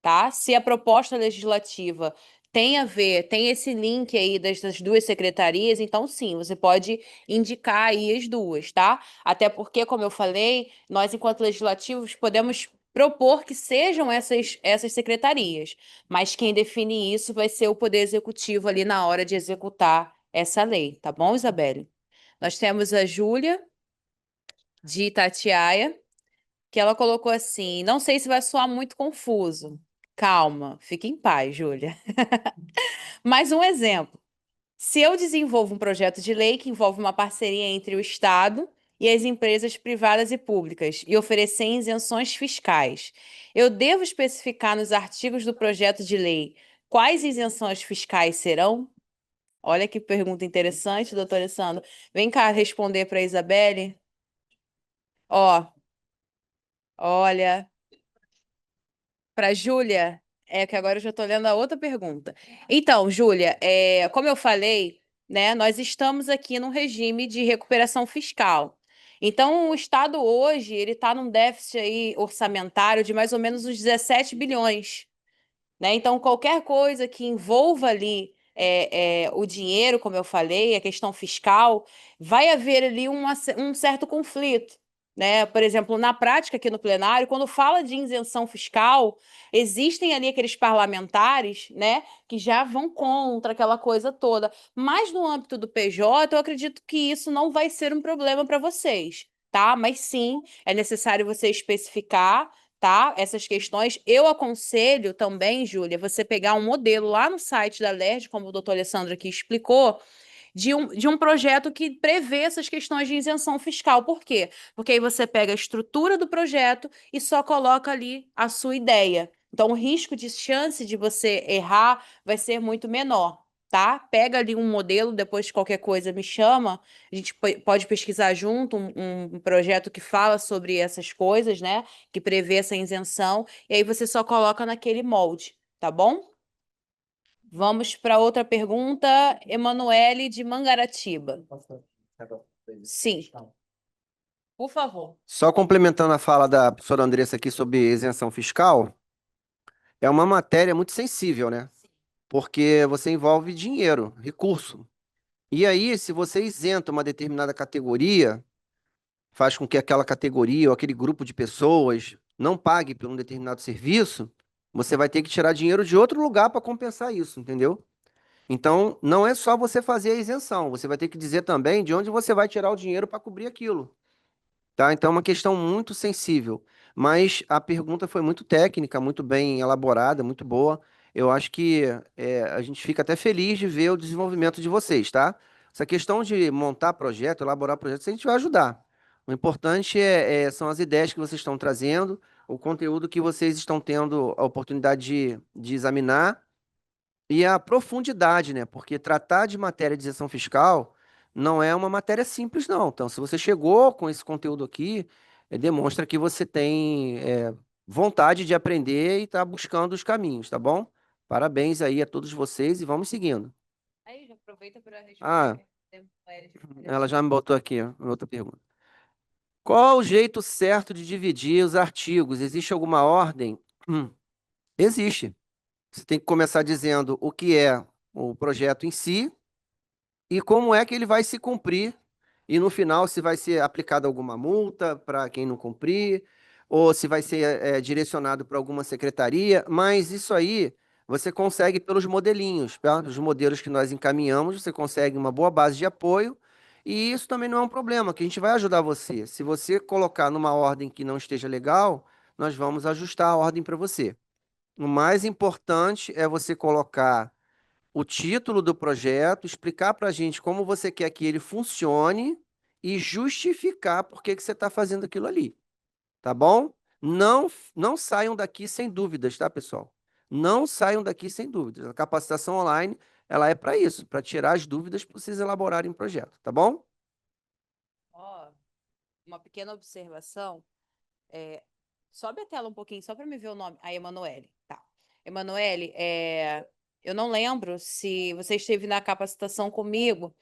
tá? Se a proposta legislativa tem a ver, tem esse link aí dessas duas secretarias, então sim, você pode indicar aí as duas, tá? Até porque, como eu falei, nós, enquanto legislativos, podemos propor que sejam essas secretarias, mas quem define isso vai ser o Poder Executivo ali na hora de executar essa lei, tá bom, Isabelle? Nós temos a Júlia, de Itatiaia, que ela colocou assim: não sei se vai soar muito confuso. Calma, fique em paz, Júlia. Mais um exemplo. Se eu desenvolvo um projeto de lei que envolve uma parceria entre o Estado e as empresas privadas e públicas e oferecer isenções fiscais, eu devo especificar nos artigos do projeto de lei quais isenções fiscais serão? Olha que pergunta interessante, doutor Alessandro. Vem cá responder para a Isabelle. Ó, olha. Para Júlia, é que agora eu já estou lendo a outra pergunta. Então, Júlia, como eu falei, né, nós estamos aqui num regime de recuperação fiscal. Então, o Estado hoje ele está num déficit aí orçamentário de mais ou menos uns 17 bilhões, né? Então, qualquer coisa que envolva ali o dinheiro, como eu falei, a questão fiscal, vai haver ali um certo conflito, né? Por exemplo, na prática aqui no plenário, quando fala de isenção fiscal, existem ali aqueles parlamentares, né, que já vão contra aquela coisa toda. Mas no âmbito do PJ, eu acredito que isso não vai ser um problema para vocês, tá? Mas sim, é necessário você especificar, tá? Essas questões. Eu aconselho também, Júlia, você pegar um modelo lá no site da LERJ, como o doutor Alessandro aqui explicou, de um projeto que prevê essas questões de isenção fiscal. Por quê? Porque aí você pega a estrutura do projeto e só coloca ali a sua ideia. Então, o risco de chance de você errar vai ser muito menor, tá? Pega ali um modelo, depois de qualquer coisa me chama, a gente pode pesquisar junto um projeto que fala sobre essas coisas, né? Que prevê essa isenção, e aí você só coloca naquele molde, tá bom? Vamos para outra pergunta, Emanuele de Mangaratiba. Sim. Por favor. Só complementando a fala da professora Andressa aqui sobre isenção fiscal, é uma matéria muito sensível, né? Porque você envolve dinheiro, recurso. E aí, se você isenta uma determinada categoria, faz com que aquela categoria ou aquele grupo de pessoas não pague por um determinado serviço, você vai ter que tirar dinheiro de outro lugar para compensar isso, entendeu? Então, não é só você fazer a isenção, você vai ter que dizer também de onde você vai tirar o dinheiro para cobrir aquilo. Tá? Então, é uma questão muito sensível. Mas a pergunta foi muito técnica, muito bem elaborada, muito boa. Eu acho que a gente fica até feliz de ver o desenvolvimento de vocês, tá? Essa questão de montar projeto, elaborar projetos, a gente vai ajudar. O importante são as ideias que vocês estão trazendo, o conteúdo que vocês estão tendo a oportunidade de examinar e a profundidade, né? Porque tratar de matéria de isenção fiscal não é uma matéria simples, não. Então, se você chegou com esse conteúdo aqui, demonstra que você tem vontade de aprender e está buscando os caminhos, tá bom? Parabéns aí a todos vocês e vamos seguindo. Aí, já aproveita para Ah, responder. ela já me botou aqui, ó, outra pergunta. Qual o jeito certo de dividir os artigos? Existe alguma ordem? Existe. Você tem que começar dizendo o que é o projeto em si e como é que ele vai se cumprir, e no final se vai ser aplicada alguma multa para quem não cumprir, ou se vai ser direcionado para alguma secretaria, mas isso aí você consegue pelos modelinhos, tá? Os modelos que nós encaminhamos, você consegue uma boa base de apoio, e isso também não é um problema, que a gente vai ajudar você. Se você colocar numa ordem que não esteja legal, nós vamos ajustar a ordem para você. O mais importante é você colocar o título do projeto, explicar para a gente como você quer que ele funcione e justificar por que que você está fazendo aquilo ali, tá bom? Não saiam daqui sem dúvidas, tá, pessoal? Não saiam daqui sem dúvidas. A capacitação online, ela é para isso, para tirar as dúvidas para vocês elaborarem o projeto, tá bom? Ó, uma pequena observação. É, sobe a tela um pouquinho, só para me ver o nome. A Emanuele. Tá. Emanuele, eu não lembro se você esteve na capacitação comigo,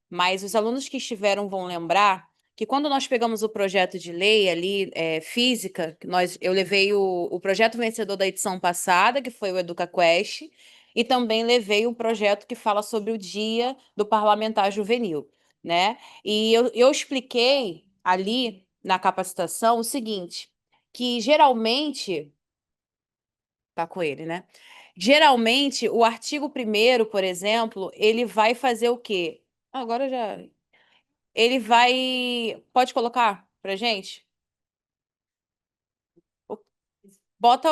mas os alunos que estiveram vão lembrar que quando nós pegamos o projeto de lei ali, física, eu levei o projeto vencedor da edição passada, que foi o EducaQuest, e também levei um projeto que fala sobre o Dia do Parlamentar Juvenil, né? E eu expliquei ali na capacitação o seguinte, que geralmente, tá com ele, né? Geralmente, o artigo 1º, por exemplo, ele vai fazer o quê? Agora já. Ele vai. Pode colocar pra gente? O- Bota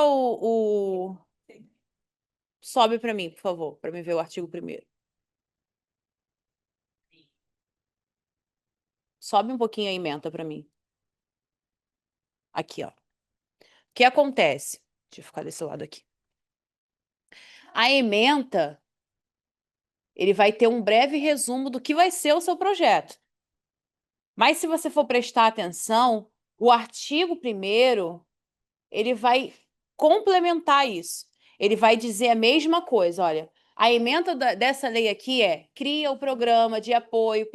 Sobe pra mim, por favor, pra mim ver o artigo 1º. Sobe um pouquinho a ementa pra mim. Aqui, ó. O que acontece? Deixa eu ficar desse lado aqui. A ementa, ele vai ter um breve resumo do que vai ser o seu projeto. Mas se você for prestar atenção, o artigo 1º, ele vai complementar isso. Ele vai dizer a mesma coisa, olha, a ementa dessa lei aqui cria o programa de apoio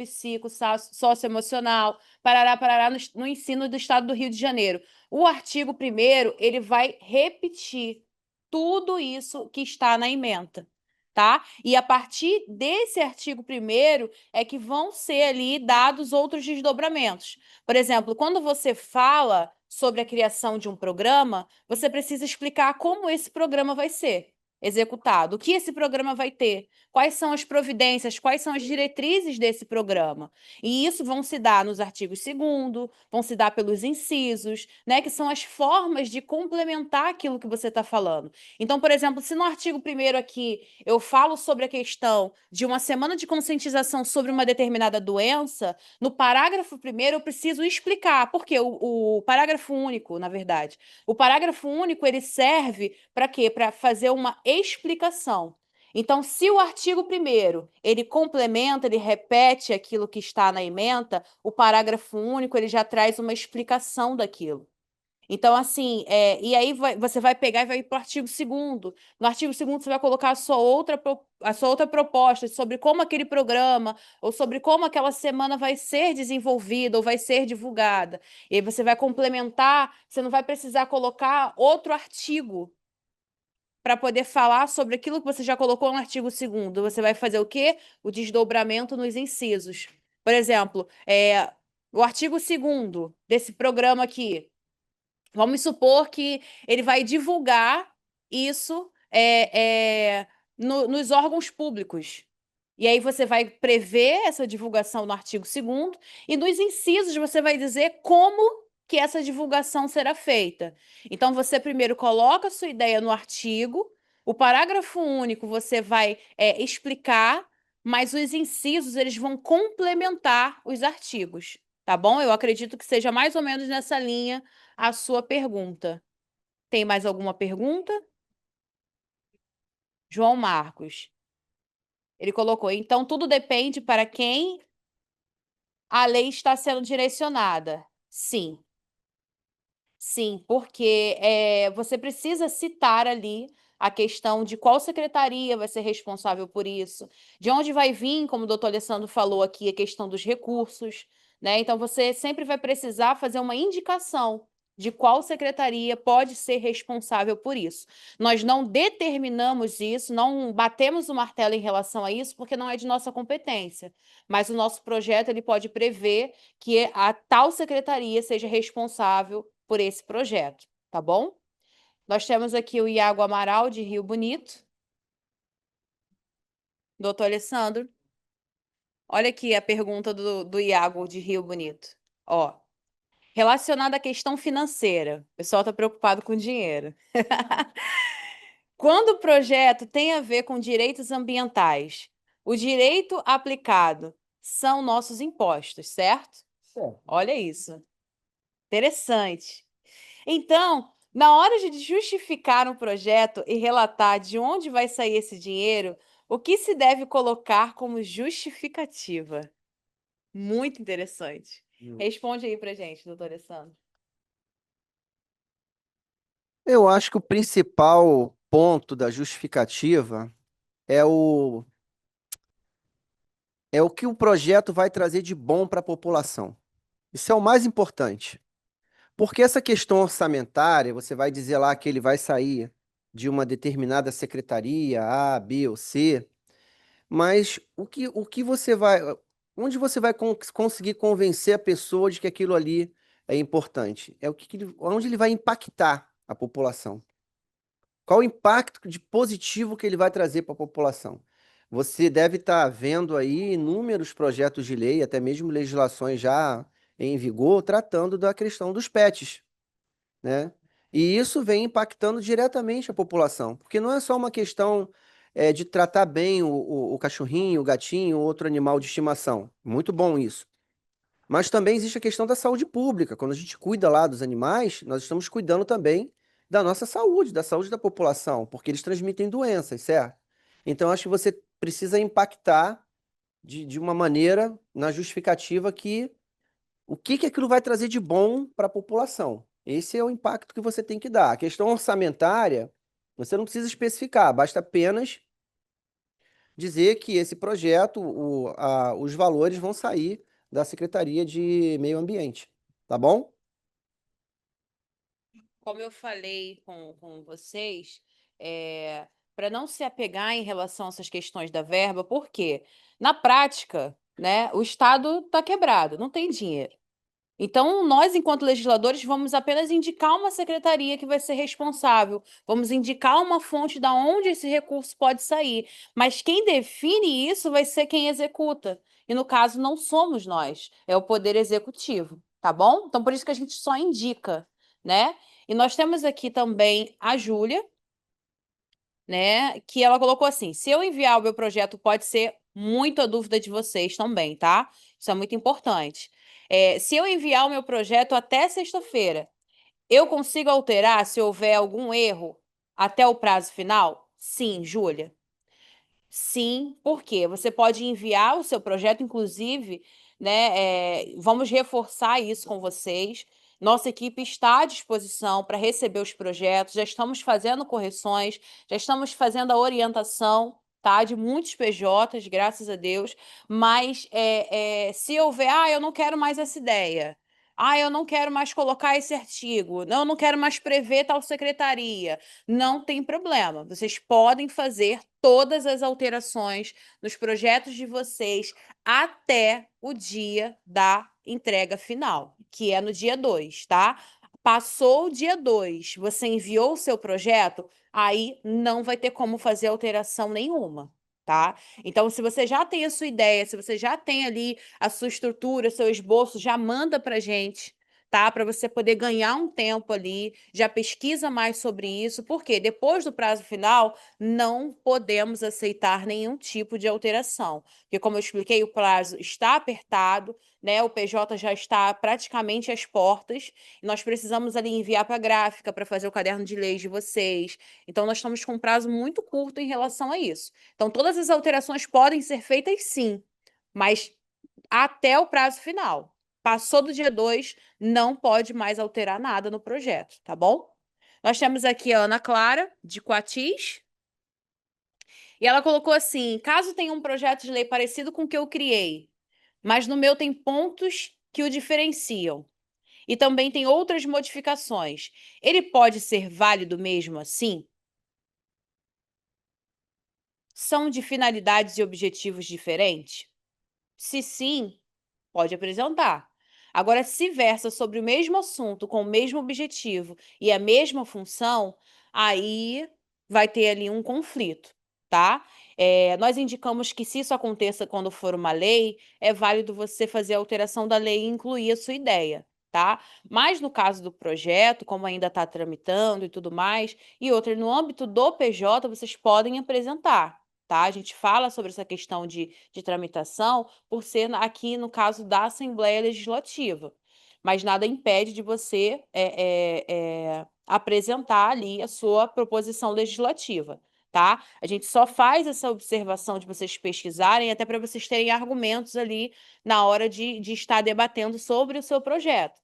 socioemocional, parará, no ensino do Estado do Rio de Janeiro. O artigo 1º, ele vai repetir tudo isso que está na ementa, tá? E a partir desse artigo 1º é que vão ser ali dados outros desdobramentos. Por exemplo, quando você fala sobre a criação de um programa, você precisa explicar como esse programa vai ser executado, o que esse programa vai ter, quais são as providências, quais são as diretrizes desse programa. E isso vão se dar nos artigos 2º, vão se dar pelos incisos, né, que são as formas de complementar aquilo que você está falando. Então, por exemplo, se no artigo 1º aqui eu falo sobre a questão de uma semana de conscientização sobre uma determinada doença, no parágrafo 1º eu preciso explicar, porque o parágrafo único, na verdade, o parágrafo único ele serve para quê? Para fazer uma explicação. Então, se o artigo 1º ele complementa, ele repete aquilo que está na ementa, o parágrafo único ele já traz uma explicação daquilo. Então, assim, e aí você vai pegar e vai ir para o artigo 2º. No artigo 2º, você vai colocar a sua outra proposta sobre como aquele programa ou sobre como aquela semana vai ser desenvolvida ou vai ser divulgada. E aí você vai complementar, você não vai precisar colocar outro artigo para poder falar sobre aquilo que você já colocou no artigo 2º. Você vai fazer o quê? O desdobramento nos incisos. Por exemplo, o artigo 2º desse programa aqui. Vamos supor que ele vai divulgar isso nos órgãos públicos. E aí você vai prever essa divulgação no artigo 2º e nos incisos você vai dizer como que essa divulgação será feita. Então você primeiro coloca a sua ideia no artigo, o parágrafo único você vai explicar, mas os incisos eles vão complementar os artigos, tá bom? Eu acredito que seja mais ou menos nessa linha a sua pergunta. Tem mais alguma pergunta? João Marcos. Ele colocou, então tudo depende para quem a lei está sendo direcionada. Sim. Sim, porque você precisa citar ali a questão de qual secretaria vai ser responsável por isso, de onde vai vir, como o doutor Alessandro falou aqui, a questão dos recursos, né? Então, você sempre vai precisar fazer uma indicação de qual secretaria pode ser responsável por isso. Nós não determinamos isso, não batemos o martelo em relação a isso, porque não é de nossa competência. Mas o nosso projeto ele pode prever que a tal secretaria seja responsável por esse projeto, tá bom? Nós temos aqui o Iago Amaral, de Rio Bonito. Doutor Alessandro, olha aqui a pergunta do Iago, de Rio Bonito. Ó, relacionada à questão financeira. O pessoal está preocupado com dinheiro. Quando o projeto tem a ver com direitos ambientais, o direito aplicado são nossos impostos, certo? Certo. Olha isso. Interessante. Então, na hora de justificar um projeto e relatar de onde vai sair esse dinheiro, o que se deve colocar como justificativa? Muito interessante. Responde aí pra gente, doutor Alessandro. Eu acho que o principal ponto da justificativa é o que o projeto vai trazer de bom para a população. Isso é o mais importante. Porque essa questão orçamentária, você vai dizer lá que ele vai sair de uma determinada secretaria, A, B ou C, mas o que você vai, onde você vai conseguir convencer a pessoa de que aquilo ali é importante? É onde ele vai impactar a população. Qual o impacto de positivo que ele vai trazer para a população? Você deve estar vendo aí inúmeros projetos de lei, até mesmo legislações já em vigor, tratando da questão dos pets, né? E isso vem impactando diretamente a população, porque não é só uma questão de tratar bem o cachorrinho, o gatinho, ou outro animal de estimação. Muito bom isso. Mas também existe a questão da saúde pública. Quando a gente cuida lá dos animais, nós estamos cuidando também da nossa saúde, da saúde da população, porque eles transmitem doenças, certo? Então, acho que você precisa impactar de uma maneira na justificativa que o que aquilo vai trazer de bom para a população. Esse é o impacto que você tem que dar. A questão orçamentária, você não precisa especificar, basta apenas dizer que esse projeto, os valores vão sair da Secretaria de Meio Ambiente, tá bom? Como eu falei com vocês, para não se apegar em relação a essas questões da verba, porque na prática, né, o Estado está quebrado, não tem dinheiro. Então, nós, enquanto legisladores, vamos apenas indicar uma secretaria que vai ser responsável, vamos indicar uma fonte da onde esse recurso pode sair, mas quem define isso vai ser quem executa. E, no caso, não somos nós, é o Poder Executivo, tá bom? Então, por isso que a gente só indica, né? E nós temos aqui também a Júlia, né? Que ela colocou assim: se eu enviar o meu projeto, pode ser muito a dúvida de vocês também, tá? Isso é muito importante. Se eu enviar o meu projeto até sexta-feira, eu consigo alterar se houver algum erro até o prazo final? Sim, Júlia. Sim, porque você pode enviar o seu projeto, inclusive, né? Vamos reforçar isso com vocês, Nossa equipe está à disposição para receber os projetos, já estamos fazendo correções, já estamos fazendo a orientação, tá, de muitos PJs, graças a Deus, mas se houver, eu não quero mais essa ideia, eu não quero mais colocar esse artigo, não, eu não quero mais prever tal secretaria, não tem problema, vocês podem fazer todas as alterações nos projetos de vocês até o dia da entrega final, que é no dia 2, tá? Passou o dia 2, você enviou o seu projeto, aí não vai ter como fazer alteração nenhuma, tá? Então, se você já tem a sua ideia, se você já tem ali a sua estrutura, seu esboço, já manda pra gente, tá? Para você poder ganhar um tempo ali, já pesquisa mais sobre isso, porque depois do prazo final, não podemos aceitar nenhum tipo de alteração. Porque, como eu expliquei, o prazo está apertado, né? O PJ já está praticamente às portas, e nós precisamos ali enviar para a gráfica para fazer o caderno de leis de vocês. Então, nós estamos com um prazo muito curto em relação a isso. Então, todas as alterações podem ser feitas sim, mas até o prazo final. Passou do dia 2, não pode mais alterar nada no projeto, tá bom? Nós temos aqui a Ana Clara, de Coatis, e ela colocou assim: caso tenha um projeto de lei parecido com o que eu criei, mas no meu tem pontos que o diferenciam, e também tem outras modificações, ele pode ser válido mesmo assim? São de finalidades e objetivos diferentes? Se sim, pode apresentar. Agora, se versa sobre o mesmo assunto, com o mesmo objetivo e a mesma função, aí vai ter ali um conflito, tá? Nós indicamos que, se isso aconteça quando for uma lei, é válido você fazer a alteração da lei e incluir a sua ideia, tá? Mas no caso do projeto, como ainda está tramitando e tudo mais, e outra, no âmbito do PJ, vocês podem apresentar, tá? A gente fala sobre essa questão de tramitação por ser aqui no caso da Assembleia Legislativa. Mas nada impede de você apresentar ali a sua proposição legislativa, tá? A gente só faz essa observação de vocês pesquisarem, até para vocês terem argumentos ali na hora de estar debatendo sobre o seu projeto,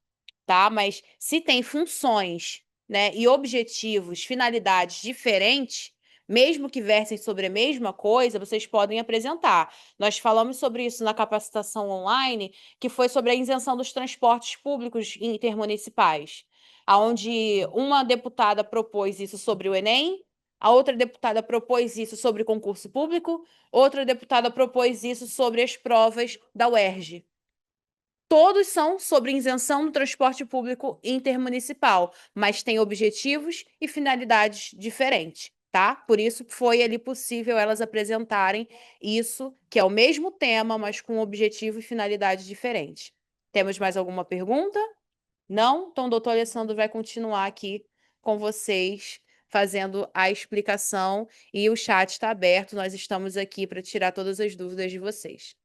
tá? Mas se tem funções, né, e objetivos, finalidades diferentes, mesmo que versem sobre a mesma coisa, vocês podem apresentar. Nós falamos sobre isso na capacitação online, que foi sobre a isenção dos transportes públicos intermunicipais, onde uma deputada propôs isso sobre o Enem, a outra deputada propôs isso sobre concurso público, outra deputada propôs isso sobre as provas da UERJ. Todos são sobre isenção do transporte público intermunicipal, mas têm objetivos e finalidades diferentes, tá? Por isso foi ali possível elas apresentarem isso, que é o mesmo tema, mas com objetivo e finalidade diferentes. Temos mais alguma pergunta? Não? Então o doutor Alessandro vai continuar aqui com vocês, fazendo a explicação, e o chat está aberto, nós estamos aqui para tirar todas as dúvidas de vocês.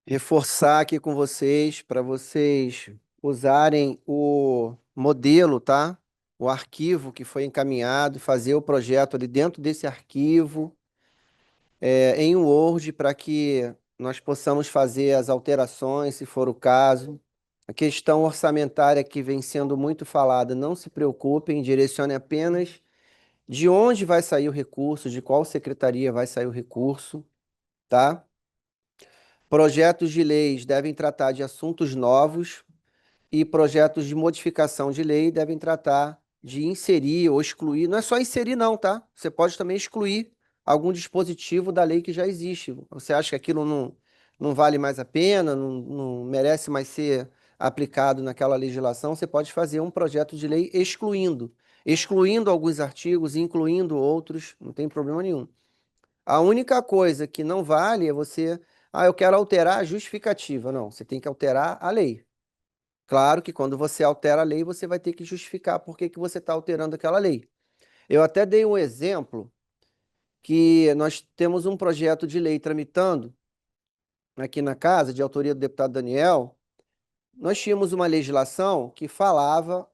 Reforçar aqui com vocês para vocês usarem o modelo, tá? O arquivo que foi encaminhado, fazer o projeto ali dentro desse arquivo, em Word, para que nós possamos fazer as alterações, se for o caso. A questão orçamentária que vem sendo muito falada, não se preocupem, direcione apenas de onde vai sair o recurso, de qual secretaria vai sair o recurso, tá? Projetos de leis devem tratar de assuntos novos e projetos de modificação de lei devem tratar de inserir ou excluir. Não é só inserir, não, tá? Você pode também excluir algum dispositivo da lei que já existe. Você acha que aquilo não vale mais a pena, não merece mais ser aplicado naquela legislação, você pode fazer um projeto de lei excluindo alguns artigos, incluindo outros, não tem problema nenhum. A única coisa que não vale é você, eu quero alterar a justificativa. Não, você tem que alterar a lei. Claro que quando você altera a lei, você vai ter que justificar por que que você está alterando aquela lei. Eu até dei um exemplo que nós temos um projeto de lei tramitando aqui na casa, de autoria do deputado Daniel. Nós tínhamos uma legislação que falava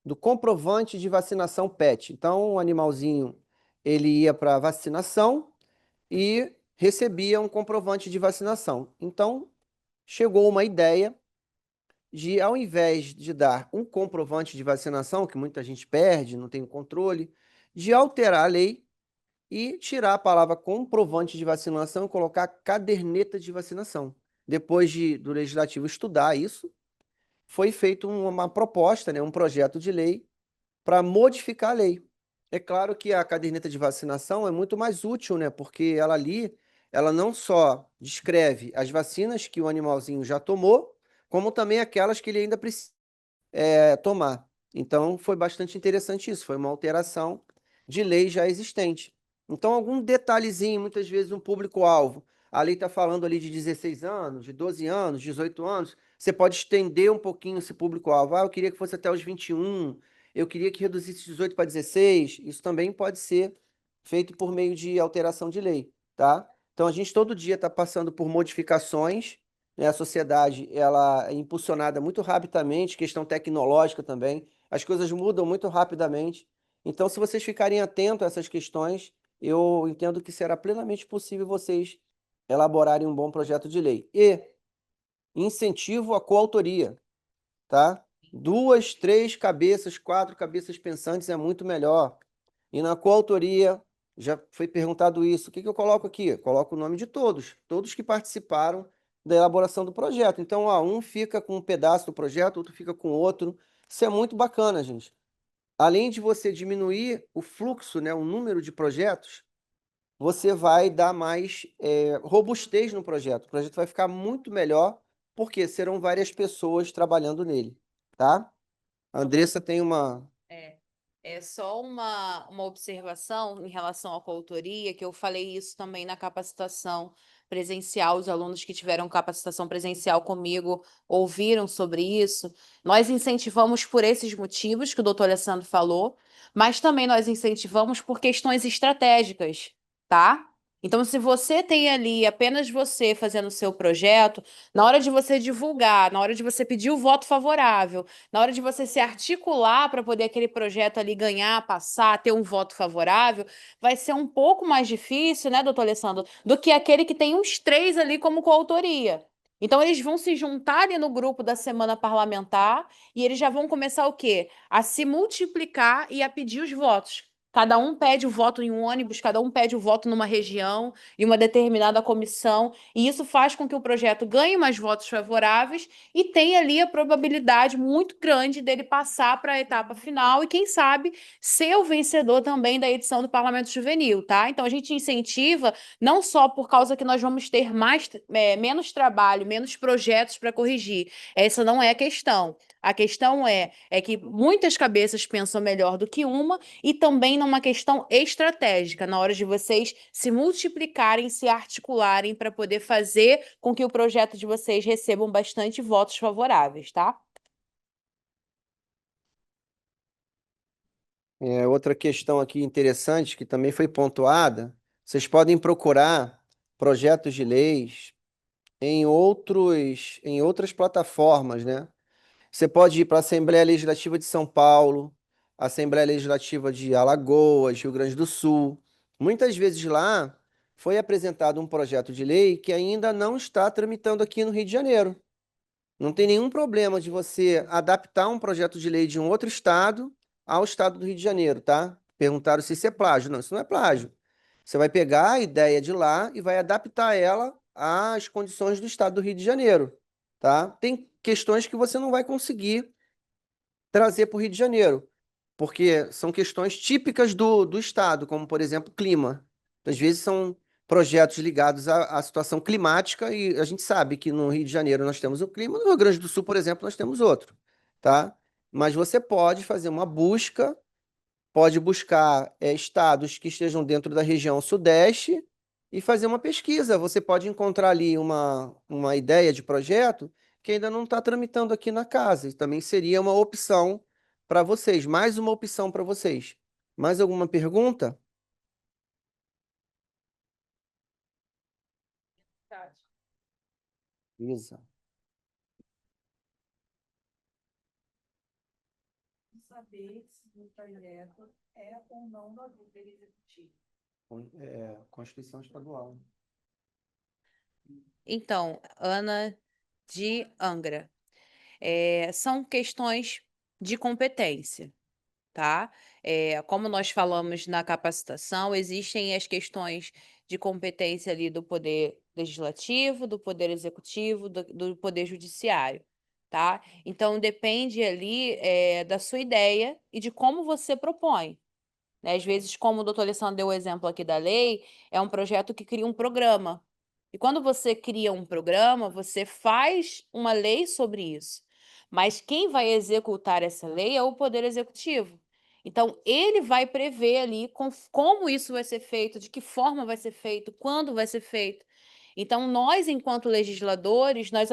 do comprovante de vacinação PET. Então, o animalzinho ele ia para vacinação e recebia um comprovante de vacinação. Então, chegou uma ideia de, ao invés de dar um comprovante de vacinação, que muita gente perde, não tem o controle, de alterar a lei e tirar a palavra comprovante de vacinação e colocar caderneta de vacinação. Depois do legislativo estudar isso, foi feita uma proposta, né, um projeto de lei para modificar a lei. É claro que a caderneta de vacinação é muito mais útil, né, porque ela ali, ela não só descreve as vacinas que o animalzinho já tomou, como também aquelas que ele ainda precisa tomar. Então, foi bastante interessante isso, foi uma alteração de lei já existente. Então, algum detalhezinho, muitas vezes um público-alvo, a lei está falando ali de 16 anos, de 12 anos, 18 anos, você pode estender um pouquinho esse público-alvo. Ah, eu queria que fosse até os 21, eu queria que reduzisse 18 para 16, isso também pode ser feito por meio de alteração de lei, tá? Então, a gente todo dia está passando por modificações, né? A sociedade ela é impulsionada muito rapidamente, questão tecnológica também, as coisas mudam muito rapidamente. Então, se vocês ficarem atentos a essas questões, eu entendo que será plenamente possível vocês elaborarem um bom projeto de lei. E incentivo à coautoria, tá? 2, 3 cabeças, 4 cabeças pensantes é muito melhor. E na coautoria, já foi perguntado isso. O que que eu coloco aqui? Eu coloco o nome de todos, todos que participaram da elaboração do projeto. Então, ó, um fica com um pedaço do projeto, outro fica com outro. Isso é muito bacana, gente. Além de você diminuir o fluxo, né, o número de projetos, você vai dar mais robustez no projeto. O projeto vai ficar muito melhor, porque serão várias pessoas trabalhando nele, tá? A Andressa tem uma... É só uma observação em relação à coautoria, que eu falei isso também na capacitação presencial, os alunos que tiveram capacitação presencial comigo ouviram sobre isso. Nós incentivamos por esses motivos que o doutor Alessandro falou, mas também nós incentivamos por questões estratégicas, tá? Então, se você tem ali apenas você fazendo o seu projeto, na hora de você divulgar, na hora de você pedir o voto favorável, na hora de você se articular para poder aquele projeto ali ganhar, passar, ter um voto favorável, vai ser um pouco mais difícil, né, doutor Alessandro, do que aquele que tem uns 3 ali como coautoria. Então, eles vão se juntar ali no grupo da semana parlamentar e eles já vão começar o quê? A se multiplicar e a pedir os votos. Cada um pede o voto em um ônibus, cada um pede o voto numa região, em uma determinada comissão, e isso faz com que o projeto ganhe mais votos favoráveis e tem ali a probabilidade muito grande dele passar para a etapa final e, quem sabe, ser o vencedor também da edição do Parlamento Juvenil, tá? Então, a gente incentiva não só por causa que nós vamos ter menos trabalho, menos projetos para corrigir. Essa não é a questão. A questão é que muitas cabeças pensam melhor do que uma e também numa questão estratégica, na hora de vocês se multiplicarem, se articularem para poder fazer com que o projeto de vocês recebam bastante votos favoráveis, tá? Outra questão aqui interessante, que também foi pontuada, vocês podem procurar projetos de leis em outras plataformas, né? Você pode ir para a Assembleia Legislativa de São Paulo, Assembleia Legislativa de Alagoas, Rio Grande do Sul. Muitas vezes lá foi apresentado um projeto de lei que ainda não está tramitando aqui no Rio de Janeiro. Não tem nenhum problema de você adaptar um projeto de lei de um outro estado ao estado do Rio de Janeiro, tá? Perguntaram se isso é plágio. Não, isso não é plágio. Você vai pegar a ideia de lá e vai adaptar ela às condições do estado do Rio de Janeiro, tá? Tem questões que você não vai conseguir trazer para o Rio de Janeiro, porque são questões típicas do estado, como, por exemplo, clima. Às vezes são projetos ligados à situação climática e a gente sabe que no Rio de Janeiro nós temos um clima, no Rio Grande do Sul, por exemplo, nós temos outro, tá? Mas você pode fazer uma busca, pode buscar estados que estejam dentro da região sudeste e fazer uma pesquisa. Você pode encontrar ali uma ideia de projeto que ainda não está tramitando aqui na casa. E também seria uma opção para vocês, mais uma opção para vocês. Mais alguma pergunta? Isa. Saber se o projeto é ou não da Assembleia Executiva. Constituição Estadual. Então, Ana, de Angra. São questões de competência, tá? Como nós falamos na capacitação, existem as questões de competência ali do poder legislativo, do poder executivo, do poder judiciário, tá? Então depende ali da sua ideia e de como você propõe, né? Às vezes, como o doutor Alessandro deu o exemplo aqui da lei, é um projeto que cria um programa. E quando você cria um programa, você faz uma lei sobre isso. Mas quem vai executar essa lei é o Poder Executivo. Então, ele vai prever ali como isso vai ser feito, de que forma vai ser feito, quando vai ser feito. Então, nós, enquanto legisladores, nós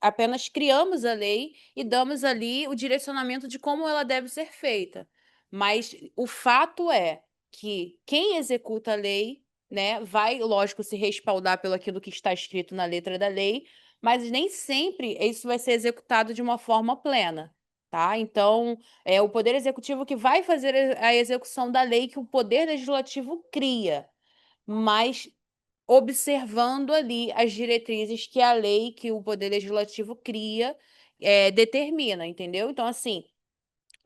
apenas criamos a lei e damos ali o direcionamento de como ela deve ser feita. Mas o fato é que quem executa a lei, né, vai, lógico, se respaldar pelo aquilo que está escrito na letra da lei, mas nem sempre isso vai ser executado de uma forma plena, tá? Então, é o Poder Executivo que vai fazer a execução da lei que o Poder Legislativo cria, mas observando ali as diretrizes que a lei que o Poder Legislativo cria determina, entendeu? Então, assim,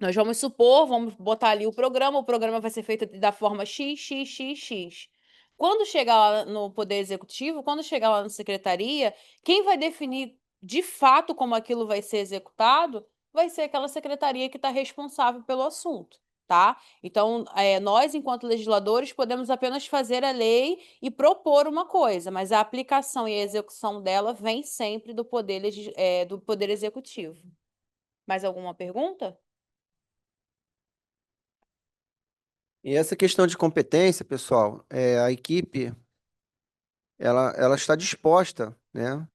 nós vamos supor, vamos botar ali o programa vai ser feito da forma X, X, X, X. Quando chegar lá no Poder Executivo, quando chegar lá na secretaria, quem vai definir de fato como aquilo vai ser executado vai ser aquela secretaria que está responsável pelo assunto, tá? Então, nós, enquanto legisladores, podemos apenas fazer a lei e propor uma coisa, mas a aplicação e a execução dela vem sempre do Poder Executivo. Mais alguma pergunta? E essa questão de competência, pessoal, a equipe ela está disposta, né?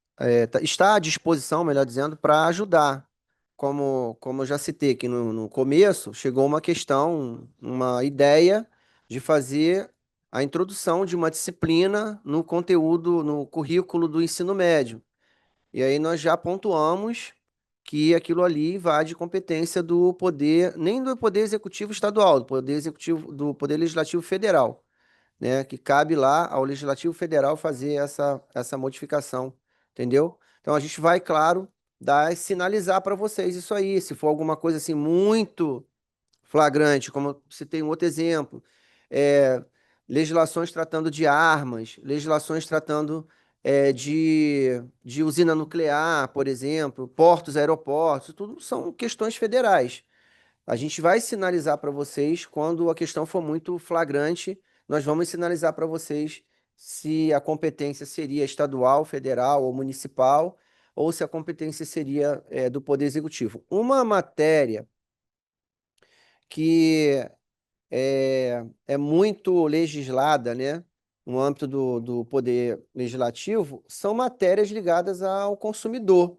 Está à disposição, melhor dizendo, para ajudar. Como eu já citei aqui no começo, chegou uma questão, uma ideia de fazer a introdução de uma disciplina no conteúdo, no currículo do ensino médio. E aí nós já pontuamos que aquilo ali invade competência do poder, nem do poder executivo estadual, do poder executivo, do poder legislativo federal, né? Que cabe lá ao Legislativo Federal fazer essa modificação, entendeu? Então a gente vai, claro, sinalizar para vocês isso aí. Se for alguma coisa assim muito flagrante, como eu citei um outro exemplo, é, legislações tratando de armas, legislações tratando de usina nuclear, por exemplo, portos, aeroportos, tudo são questões federais. A gente vai sinalizar para vocês quando a questão for muito flagrante, nós vamos sinalizar para vocês se a competência seria estadual, federal ou municipal, ou se a competência seria do Poder Executivo. Uma matéria que é muito legislada, né, no âmbito do Poder Legislativo, são matérias ligadas ao consumidor.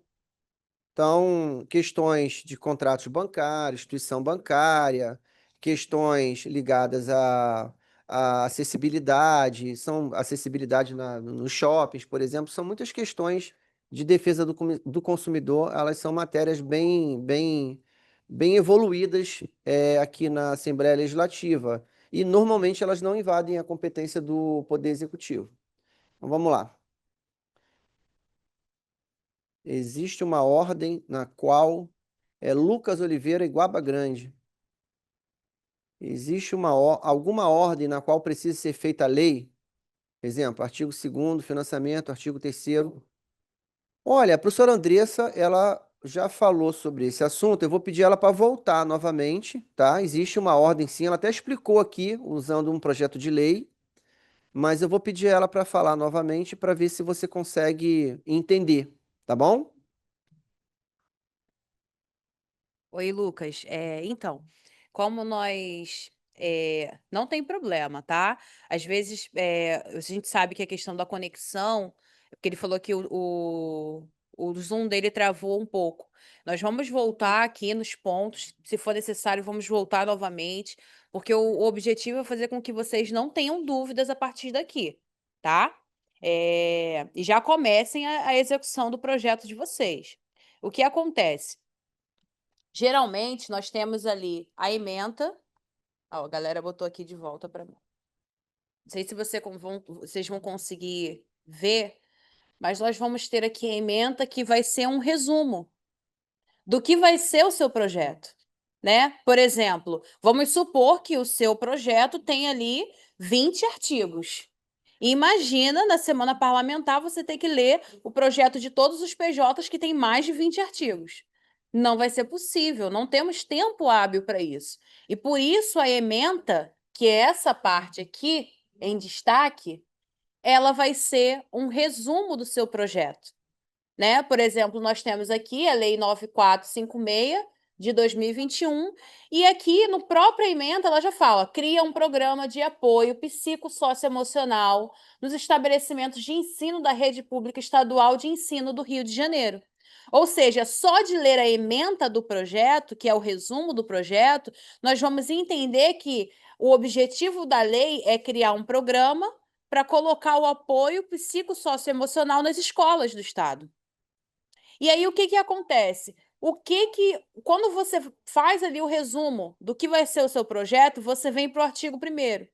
Então, questões de contratos bancários, instituição bancária, questões ligadas à acessibilidade, são acessibilidade nos shoppings, por exemplo, são muitas questões de defesa do consumidor, elas são matérias bem evoluídas aqui na Assembleia Legislativa. E normalmente elas não invadem a competência do Poder Executivo. Então, vamos lá. Existe uma ordem na qual Lucas Oliveira e Guaba Grande. Existe alguma ordem na qual precisa ser feita a lei? Exemplo, artigo 2º, financiamento, artigo 3º. Olha, a professora Andressa, ela já falou sobre esse assunto, eu vou pedir ela para voltar novamente, tá? Existe uma ordem sim, ela até explicou aqui, usando um projeto de lei, mas eu vou pedir ela para falar novamente para ver se você consegue entender, tá bom? Oi, Lucas. Então, como nós. Não tem problema, tá? Às vezes a gente sabe que a questão da conexão, porque ele falou que o Zoom dele travou um pouco. Nós vamos voltar aqui nos pontos, se for necessário, vamos voltar novamente, porque o objetivo é fazer com que vocês não tenham dúvidas a partir daqui, tá? E já comecem a execução do projeto de vocês. O que acontece? Geralmente, nós temos ali a ementa. Ó, a galera botou aqui de volta para mim. Não sei se vocês vão conseguir ver, mas nós vamos ter aqui a ementa que vai ser um resumo do que vai ser o seu projeto, né? Por exemplo, vamos supor que o seu projeto tem ali 20 artigos. E imagina, na semana parlamentar, você ter que ler o projeto de todos os PJs que tem mais de 20 artigos. Não vai ser possível, não temos tempo hábil para isso. E por isso a ementa, que é essa parte aqui em destaque, ela vai ser um resumo do seu projeto, né? Por exemplo, nós temos aqui a Lei 9456 de 2021, e aqui no própria ementa ela já fala: cria um programa de apoio psicossocioemocional nos estabelecimentos de ensino da rede pública estadual de ensino do Rio de Janeiro. Ou seja, só de ler a ementa do projeto, que é o resumo do projeto, nós vamos entender que o objetivo da lei é criar um programa para colocar o apoio psicossocioemocional nas escolas do estado. E aí, o que que acontece? Quando você faz ali o resumo do que vai ser o seu projeto, você vem para o artigo 1º.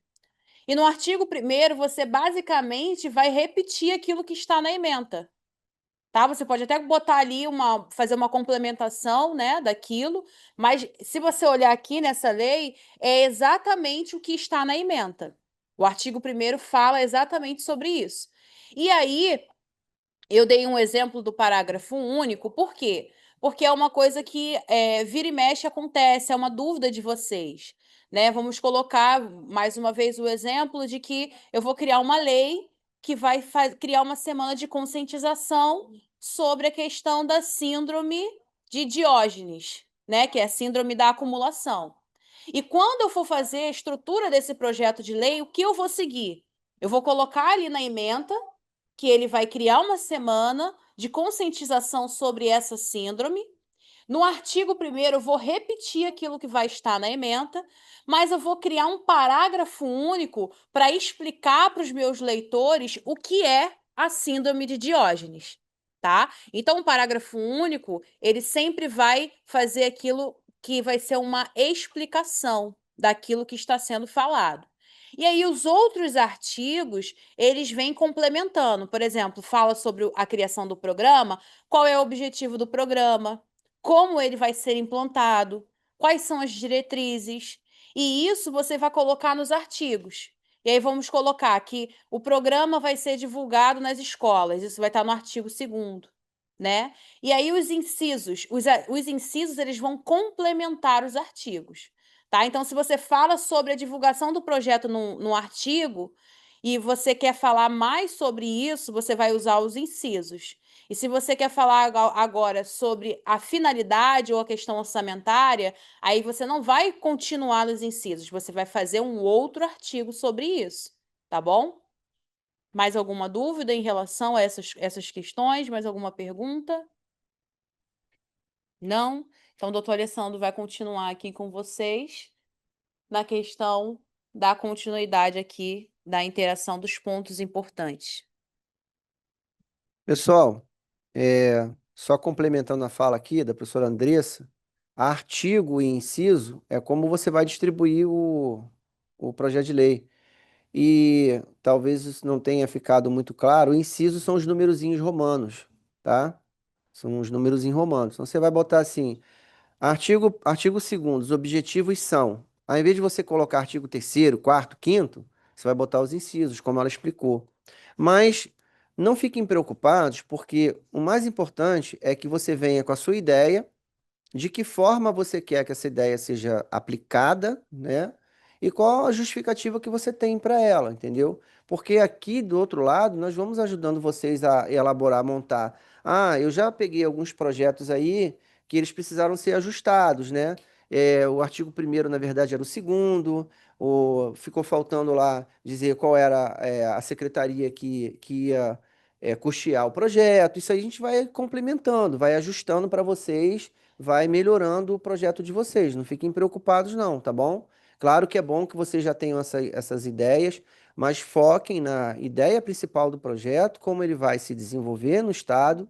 E no artigo 1º, você basicamente vai repetir aquilo que está na ementa. Tá? Você pode até botar ali fazer uma complementação, né, daquilo, mas se você olhar aqui nessa lei, é exatamente o que está na ementa. O artigo 1º fala exatamente sobre isso. E aí, eu dei um exemplo do parágrafo único, por quê? Porque é uma coisa que vira e mexe acontece, é uma dúvida de vocês, né? Vamos colocar mais uma vez o exemplo de que eu vou criar uma lei que vai criar uma semana de conscientização sobre a questão da síndrome de Diógenes, né? Que é a síndrome da acumulação. E quando eu for fazer a estrutura desse projeto de lei, o que eu vou seguir? Eu vou colocar ali na ementa que ele vai criar uma semana de conscientização sobre essa síndrome. No artigo 1º, eu vou repetir aquilo que vai estar na ementa, mas eu vou criar um parágrafo único para explicar para os meus leitores o que é a síndrome de Diógenes, tá? Então, o parágrafo único, ele sempre vai fazer aquilo que vai ser uma explicação daquilo que está sendo falado. E aí, os outros artigos, eles vêm complementando. Por exemplo, fala sobre a criação do programa, qual é o objetivo do programa, como ele vai ser implantado, quais são as diretrizes, e isso você vai colocar nos artigos. E aí vamos colocar que o programa vai ser divulgado nas escolas, isso vai estar no artigo 2º, né? E aí os incisos, os incisos eles vão complementar os artigos, tá? Então, se você fala sobre a divulgação do projeto no artigo e você quer falar mais sobre isso, você vai usar os incisos. E se você quer falar agora sobre a finalidade ou a questão orçamentária, aí você não vai continuar nos incisos, você vai fazer um outro artigo sobre isso, tá bom? Mais alguma dúvida em relação a essas questões? Mais alguma pergunta? Não? Então, o doutor Alessandro vai continuar aqui com vocês na questão da continuidade aqui da interação dos pontos importantes. Pessoal, só complementando a fala aqui da professora Andressa, artigo e inciso é como você vai distribuir o projeto de lei. E talvez isso não tenha ficado muito claro, o inciso são os numerozinhos romanos, tá? São os numerozinhos romanos. Então você vai botar assim, artigo 2º, os objetivos são, ao invés de você colocar artigo 3º, 4º, 5º, você vai botar os incisos, como ela explicou. Mas não fiquem preocupados, porque o mais importante é que você venha com a sua ideia, de que forma você quer que essa ideia seja aplicada, né? E qual a justificativa que você tem para ela, entendeu? Porque aqui do outro lado, nós vamos ajudando vocês a elaborar, montar. Ah, eu já peguei alguns projetos aí que eles precisaram ser ajustados, né? O artigo 1º, na verdade, era o 2º, ficou faltando lá dizer qual era a secretaria que ia custear o projeto. Isso aí a gente vai complementando, vai ajustando para vocês, vai melhorando o projeto de vocês. Não fiquem preocupados, não, tá bom? Claro que é bom que vocês já tenham essas ideias, mas foquem na ideia principal do projeto, como ele vai se desenvolver no estado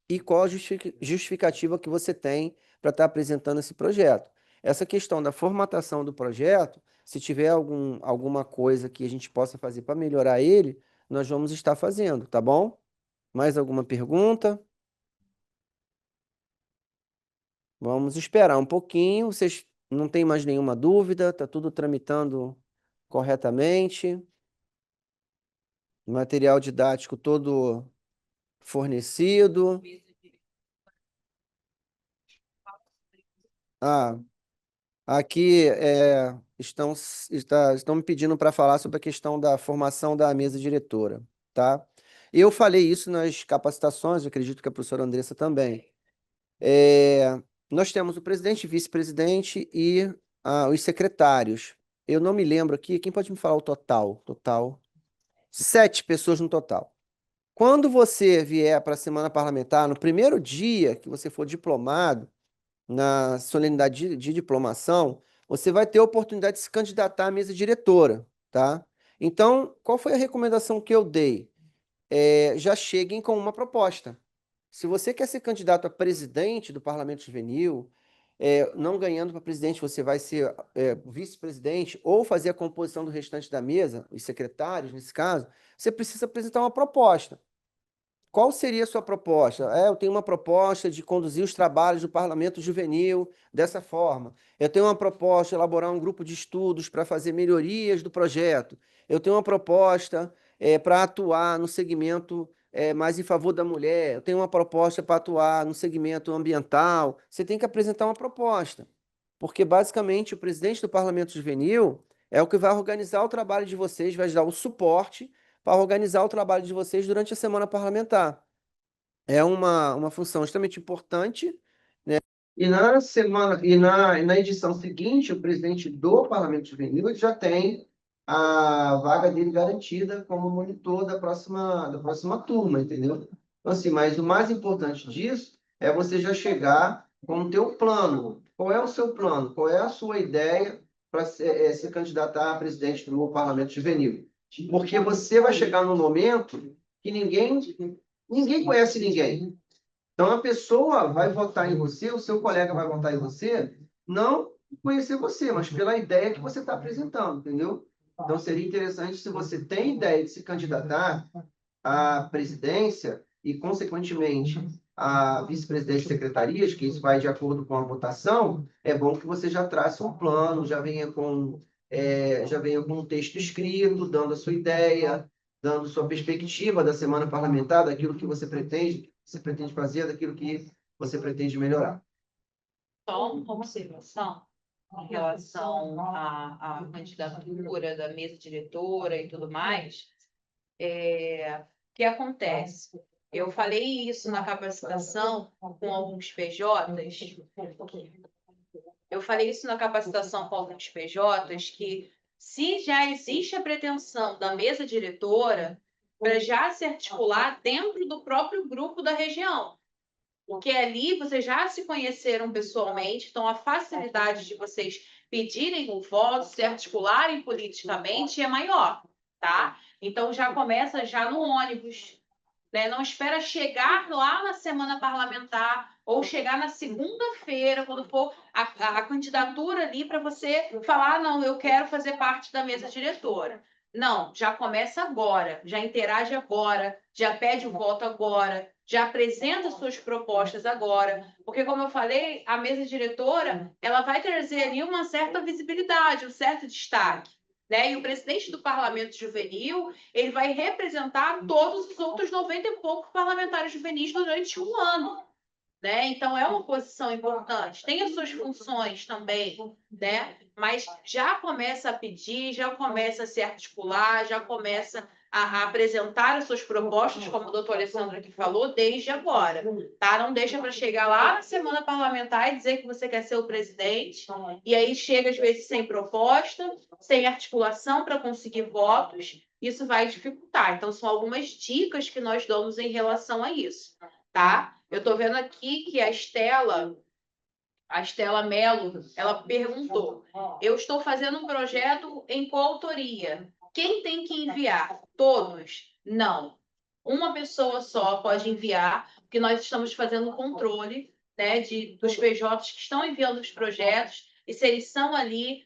e qual a justificativa que você tem para estar apresentando esse projeto. Essa questão da formatação do projeto, se tiver alguma coisa que a gente possa fazer para melhorar ele, nós vamos estar fazendo, tá bom? Mais alguma pergunta? Vamos esperar um pouquinho. Vocês não têm mais nenhuma dúvida? Está tudo tramitando corretamente? Material didático todo fornecido? Ah, aqui estão me pedindo para falar sobre a questão da formação da mesa diretora, tá? Eu falei isso nas capacitações, eu acredito que a professora Andressa também. Nós temos o presidente, vice-presidente e os secretários. Eu não me lembro aqui, quem pode me falar o total? Total. 7 pessoas no total. Quando você vier para a semana parlamentar, no primeiro dia que você for diplomado, na solenidade de diplomação, você vai ter a oportunidade de se candidatar à mesa diretora, tá? Então, qual foi a recomendação que eu dei? Já cheguem com uma proposta. Se você quer ser candidato a presidente do Parlamento Juvenil, não ganhando para presidente, você vai ser vice-presidente ou fazer a composição do restante da mesa, os secretários, nesse caso, você precisa apresentar uma proposta. Qual seria a sua proposta? Eu tenho uma proposta de conduzir os trabalhos do Parlamento Juvenil dessa forma. Eu tenho uma proposta de elaborar um grupo de estudos para fazer melhorias do projeto. Eu tenho uma proposta para atuar no segmento mais em favor da mulher. Eu tenho uma proposta para atuar no segmento ambiental. Você tem que apresentar uma proposta, porque basicamente o presidente do Parlamento Juvenil é o que vai organizar o trabalho de vocês, vai dar o suporte para organizar o trabalho de vocês durante a semana parlamentar. É uma função extremamente importante, né? E na edição seguinte, o presidente do Parlamento Juvenil ele já tem a vaga dele garantida como monitor da próxima turma, entendeu? Então, assim, mas o mais importante disso é você já chegar com o teu plano. Qual é o seu plano? Qual é a sua ideia para se candidatar a presidente do Parlamento Juvenil? Porque você vai chegar num momento que ninguém conhece ninguém. Então, a pessoa vai votar em você, o seu colega vai votar em você, não conhecer você, mas pela ideia que você está apresentando, entendeu? Então, seria interessante se você tem ideia de se candidatar à presidência e, consequentemente, à vice-presidência de secretarias, que isso vai de acordo com a votação, é bom que você já trace um plano, já venha com um texto escrito, dando a sua ideia, dando sua perspectiva da semana parlamentar, daquilo que você pretende fazer, daquilo que você pretende melhorar. Só uma observação em relação à candidatura da mesa diretora e tudo mais. O que acontece? Eu falei isso na capacitação com alguns PJs. Eu falei isso na capacitação com alguns PJs, que se já existe a pretensão da mesa diretora para já se articular dentro do próprio grupo da região, porque ali vocês já se conheceram pessoalmente, então a facilidade de vocês pedirem o voto, se articularem politicamente é maior, tá? Então já começa já no ônibus, né? Não espera chegar lá na semana parlamentar ou chegar na segunda-feira, quando for a candidatura ali para você falar, não, eu quero fazer parte da mesa diretora. Não, já começa agora, já interage agora, já pede o voto agora, já apresenta suas propostas agora, porque como eu falei, a mesa diretora, ela vai trazer ali uma certa visibilidade, um certo destaque, né? E o presidente do Parlamento Juvenil, ele vai representar todos os outros 90 e poucos parlamentares juvenis durante um ano, né? Então, é uma posição importante. Tem as suas funções também, né? Mas já começa a pedir, já começa a se articular, já começa a apresentar as suas propostas, como o doutor Alessandro aqui falou, desde agora, tá? Não deixa para chegar lá na semana parlamentar e dizer que você quer ser o presidente, e aí chega, às vezes, sem proposta, sem articulação para conseguir votos, isso vai dificultar. Então, são algumas dicas que nós damos em relação a isso, tá? Eu estou vendo aqui que a Estela Mello, ela perguntou: eu estou fazendo um projeto em coautoria. Quem tem que enviar? Todos? Não. Uma pessoa só pode enviar, porque nós estamos fazendo controle, né, dos PJs que estão enviando os projetos e se eles são ali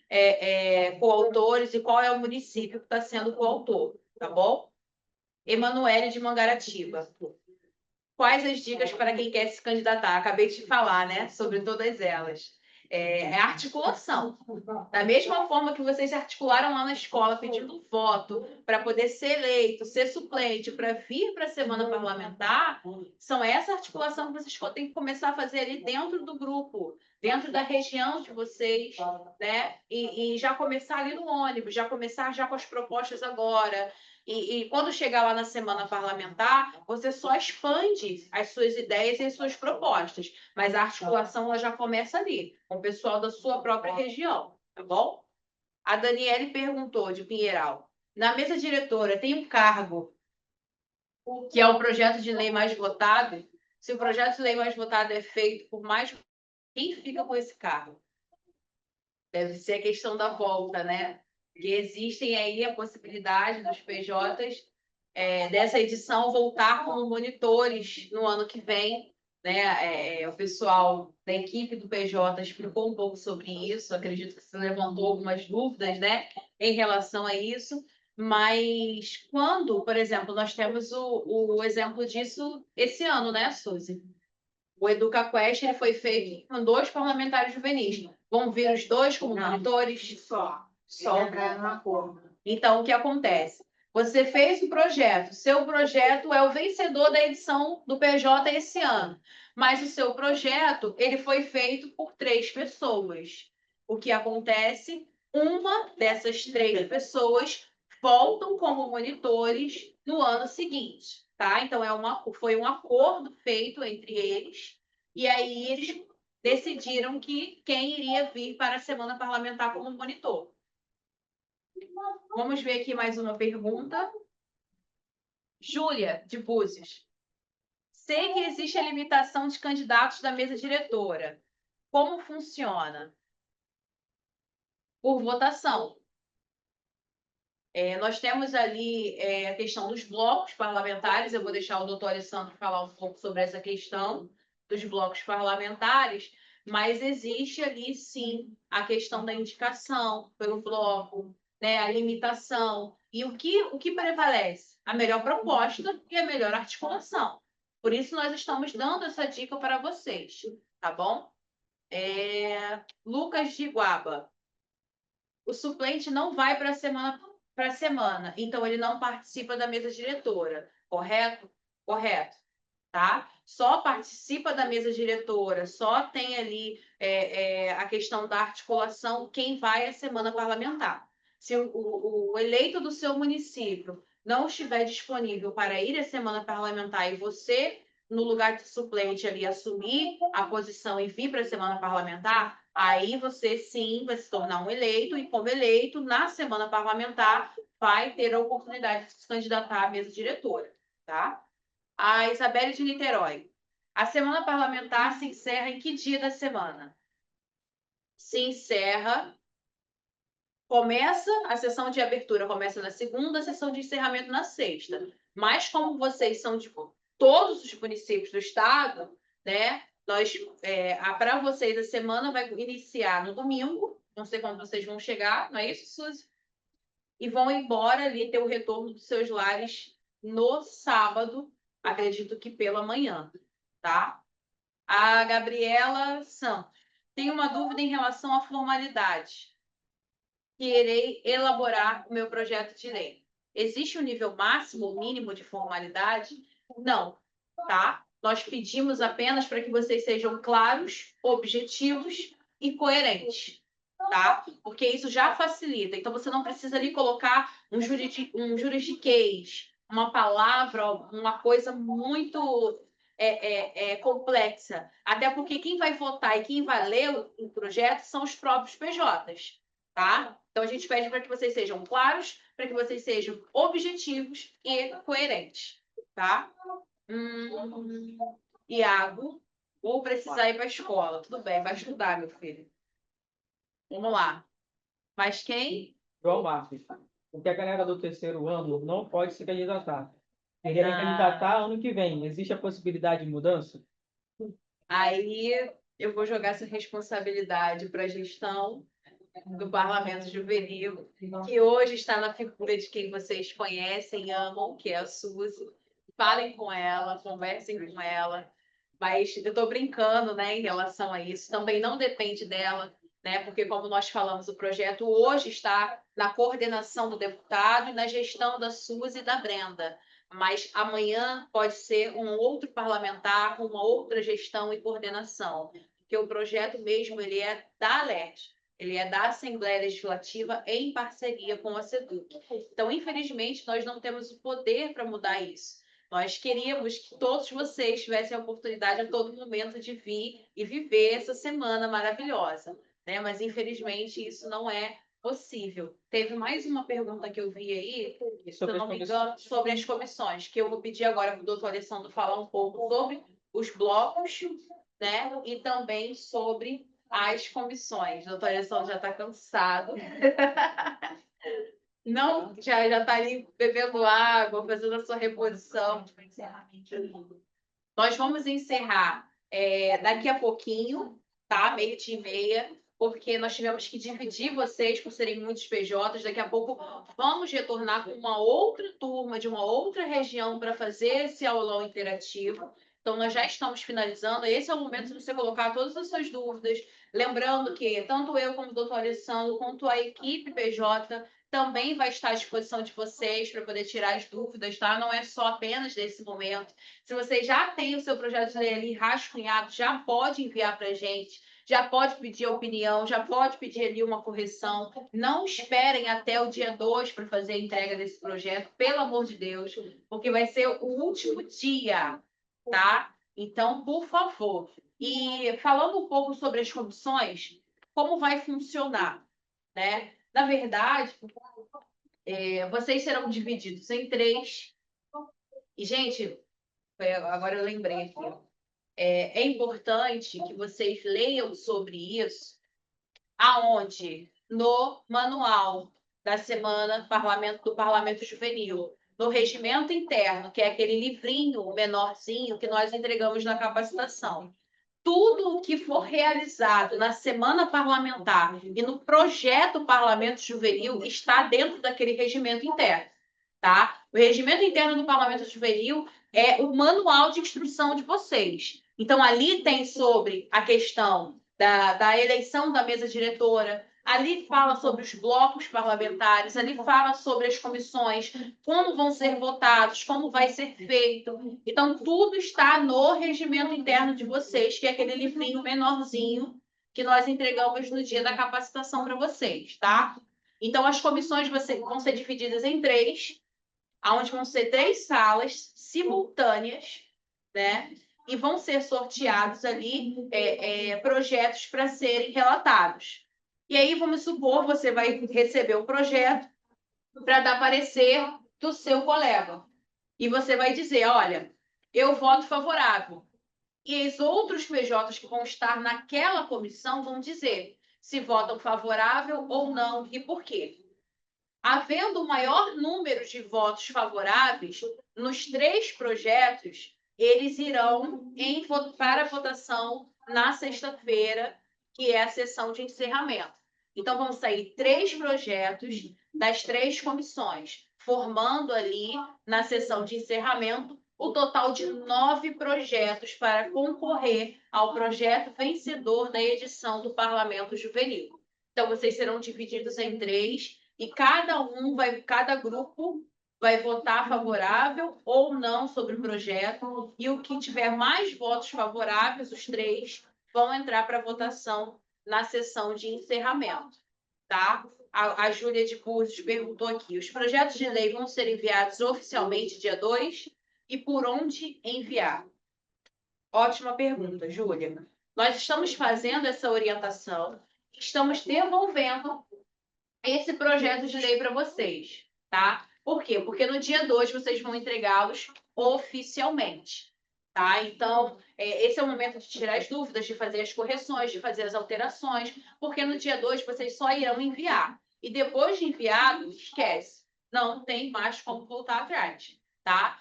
coautores e qual é o município que está sendo coautor, tá bom? Emanuele de Mangaratiba. Quais as dicas para quem quer se candidatar? Acabei de falar, né, sobre todas elas. É a articulação. Da mesma forma que vocês se articularam lá na escola pedindo voto para poder ser eleito, ser suplente, para vir para a semana parlamentar, são essa articulação que vocês têm que começar a fazer ali dentro do grupo, dentro da região de vocês, né? E já começar ali no ônibus, já começar já com as propostas agora. E quando chegar lá na semana parlamentar, você só expande as suas ideias e as suas propostas, mas a articulação ela já começa ali, com o pessoal da sua própria região, tá bom? A Daniele perguntou de Pinheiral. Na mesa diretora tem um cargo que é o projeto de lei mais votado? Se o projeto de lei mais votado é feito por mais, quem fica com esse cargo? Deve ser a questão da volta, né? Que existem aí a possibilidade dos PJs dessa edição voltar como monitores no ano que vem, né? O pessoal da equipe do PJ explicou um pouco sobre isso, acredito que se levantou algumas dúvidas, né, em relação a isso, mas quando, por exemplo, nós temos o exemplo disso esse ano, né, Suzy? O EducaQuest ele foi feito com 2 parlamentares juvenis. Vão vir os 2 como monitores? Só. No acordo. Então, o que acontece? Você fez o projeto, seu projeto é o vencedor da edição do PJ esse ano, mas o seu projeto ele foi feito por 3 pessoas. O que acontece? Uma dessas 3 pessoas voltam como monitores no ano seguinte, tá? Então foi um acordo feito entre eles e aí eles decidiram que quem iria vir para a semana parlamentar como monitor. Vamos ver aqui mais uma pergunta. Júlia, de Búzios. Sei que existe a limitação de candidatos da mesa diretora. Como funciona? Por votação. Nós temos ali a questão dos blocos parlamentares. Eu vou deixar o doutor Alessandro falar um pouco sobre essa questão dos blocos parlamentares, mas existe ali, sim, a questão da indicação pelo bloco, né, a limitação. E o que prevalece? A melhor proposta e a melhor articulação. Por isso, nós estamos dando essa dica para vocês, tá bom? Lucas de Iguaba. O suplente não vai para a semana, então ele não participa da mesa diretora, correto? Correto, tá? Só participa da mesa diretora, só tem ali a questão da articulação quem vai à semana parlamentar. Se o eleito do seu município não estiver disponível para ir à semana parlamentar e você, no lugar de suplente ali, assumir a posição e vir para a semana parlamentar, aí você sim vai se tornar um eleito e, como eleito, na semana parlamentar, vai ter a oportunidade de se candidatar à mesa diretora, tá? A Isabelle de Niterói. A semana parlamentar se encerra em que dia da semana? Se encerra. Começa a sessão de abertura, começa na segunda, a sessão de encerramento na sexta. Mas como vocês são de todos os municípios do estado, né? Para vocês a semana vai iniciar no domingo, não sei quando vocês vão chegar, não é isso, Suzy? E vão embora ali ter o retorno dos seus lares no sábado, acredito que pela manhã, tá? A Gabriela Santos. Tem uma dúvida em relação à formalidade. Que irei elaborar o meu projeto de lei. Existe um nível máximo ou mínimo de formalidade? Não, tá? Nós pedimos apenas para que vocês sejam claros, objetivos e coerentes, tá? Porque isso já facilita. Então, você não precisa ali colocar um juridiquês, uma palavra, uma coisa muito complexa. Até porque quem vai votar e quem vai ler o projeto são os próprios PJs, tá? Então, a gente pede para que vocês sejam claros, para que vocês sejam objetivos e coerentes, tá? Iago, vou precisar ir para a escola. Tudo bem, vai estudar, meu filho. Vamos lá. Mas quem? João Marcos. Porque a galera do 3º ano não pode se candidatar. Querem candidatar ano que vem. Existe a possibilidade de mudança? Aí eu vou jogar essa responsabilidade para a gestão do Parlamento Juvenil, que hoje está na figura de quem vocês conhecem, amam, que é a Suzy, falem com ela, conversem com ela. Mas eu estou brincando, né, em relação a isso. Também não depende dela, né? Porque, como nós falamos, o projeto hoje está na coordenação do deputado e na gestão da Suzy e da Brenda. Mas amanhã pode ser um outro parlamentar com uma outra gestão e coordenação. Porque o projeto mesmo ele é da ALERJ, ele é da Assembleia Legislativa em parceria com a SEDUC. Então, infelizmente, nós não temos o poder para mudar isso. Nós queríamos que todos vocês tivessem a oportunidade a todo momento de vir e viver essa semana maravilhosa, né? Mas, infelizmente, isso não é possível. Teve mais uma pergunta que eu vi aí, se eu não me engano, sobre as comissões, que eu vou pedir agora para o doutor Alessandro falar um pouco sobre os blocos, né? E também sobre as comissões. O doutor Alessandro já está cansado. Não, já está ali bebendo água, fazendo a sua reposição. Nós vamos encerrar daqui a pouquinho, tá? 12h30, porque nós tivemos que dividir vocês por serem muitos PJs. Daqui a pouco vamos retornar com uma outra turma de uma outra região para fazer esse aulão interativo. Então, nós já estamos finalizando. Esse é o momento de você colocar todas as suas dúvidas. Lembrando que tanto eu como o doutor Alessandro, quanto a equipe PJ, também vai estar à disposição de vocês para poder tirar as dúvidas, tá? Não é só apenas nesse momento. Se você já tem o seu projeto de lei ali rascunhado, já pode enviar para a gente, já pode pedir opinião, já pode pedir ali uma correção. Não esperem até o dia 2 para fazer a entrega desse projeto, pelo amor de Deus, porque vai ser o último dia, tá? Então, por favor. E falando um pouco sobre as comissões, como vai funcionar, né? Na verdade, vocês serão divididos em 3. E, gente, agora eu lembrei aqui. É importante que vocês leiam sobre isso. Aonde? No manual da semana do Parlamento Juvenil. No regimento interno, que é aquele livrinho menorzinho que nós entregamos na capacitação. Tudo o que for realizado na semana parlamentar e no projeto Parlamento Juvenil está dentro daquele regimento interno, tá? O regimento interno do Parlamento Juvenil é o manual de instrução de vocês. Então, ali tem sobre a questão da eleição da mesa diretora, ali fala sobre os blocos parlamentares, ali fala sobre as comissões, como vão ser votados, como vai ser feito. Então, tudo está no regimento interno de vocês, que é aquele livrinho menorzinho que nós entregamos no dia da capacitação para vocês, tá? Então, as comissões vão ser divididas em 3, onde vão ser 3 salas simultâneas, né? E vão ser sorteados ali projetos para serem relatados. E aí, vamos supor, você vai receber o projeto para dar parecer do seu colega. E você vai dizer, olha, eu voto favorável. E os outros PJs que vão estar naquela comissão vão dizer se votam favorável ou não e por quê. Havendo o maior número de votos favoráveis nos 3 projetos, eles irão para a votação na sexta-feira, que é a sessão de encerramento. Então, vão sair 3 projetos das 3 comissões, formando ali, na sessão de encerramento, o total de 9 projetos para concorrer ao projeto vencedor da edição do Parlamento Juvenil. Então, vocês serão divididos em 3 e cada grupo vai votar favorável ou não sobre o projeto, e o que tiver mais votos favoráveis, os 3, vão entrar para votação na sessão de encerramento, tá? A Júlia de Búzios perguntou aqui, os projetos de lei vão ser enviados oficialmente dia 2 e por onde enviar? Ótima pergunta, Júlia. Nós estamos fazendo essa orientação, estamos devolvendo esse projeto de lei para vocês, tá? Por quê? Porque no dia 2 vocês vão entregá-los oficialmente, tá? Então, esse é o momento de tirar as dúvidas, de fazer as correções, de fazer as alterações, porque no dia 2 vocês só irão enviar. E depois de enviado, esquece. Não tem mais como voltar atrás, tá?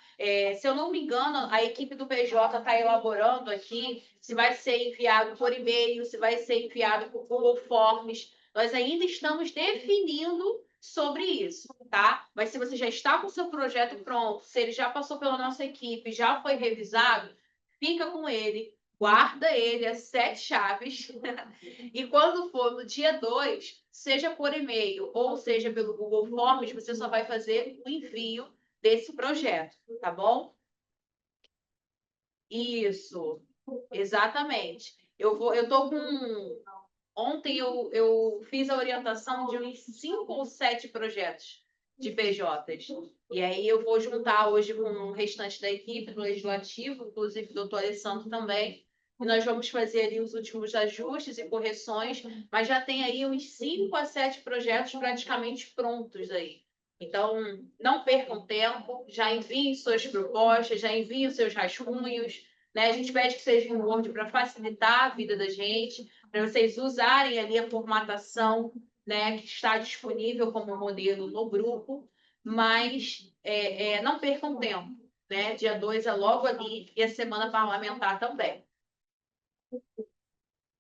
Se eu não me engano, a equipe do PJ está elaborando aqui se vai ser enviado por e-mail, se vai ser enviado por Google Forms. Nós ainda estamos definindo sobre isso, tá? Mas se você já está com o seu projeto pronto, se ele já passou pela nossa equipe, já foi revisado, fica com ele, guarda ele, as 7 chaves, e quando for no dia 2, seja por e-mail ou seja pelo Google Forms, você só vai fazer o envio desse projeto, tá bom? Isso, exatamente. Eu tô com. Ontem eu fiz a orientação de uns 5 ou 7 projetos de PJs. E aí eu vou juntar hoje com o restante da equipe do Legislativo, inclusive o doutor Alessandro também. E nós vamos fazer ali os últimos ajustes e correções, mas já tem aí uns 5 a 7 projetos praticamente prontos aí. Então, não percam tempo, já enviem suas propostas, já enviem os seus rascunhos, né? A gente pede que seja em Word para facilitar a vida da gente, para vocês usarem ali a formatação, né, que está disponível como modelo no grupo, mas não percam tempo, né? Dia 2 é logo ali e a semana parlamentar também.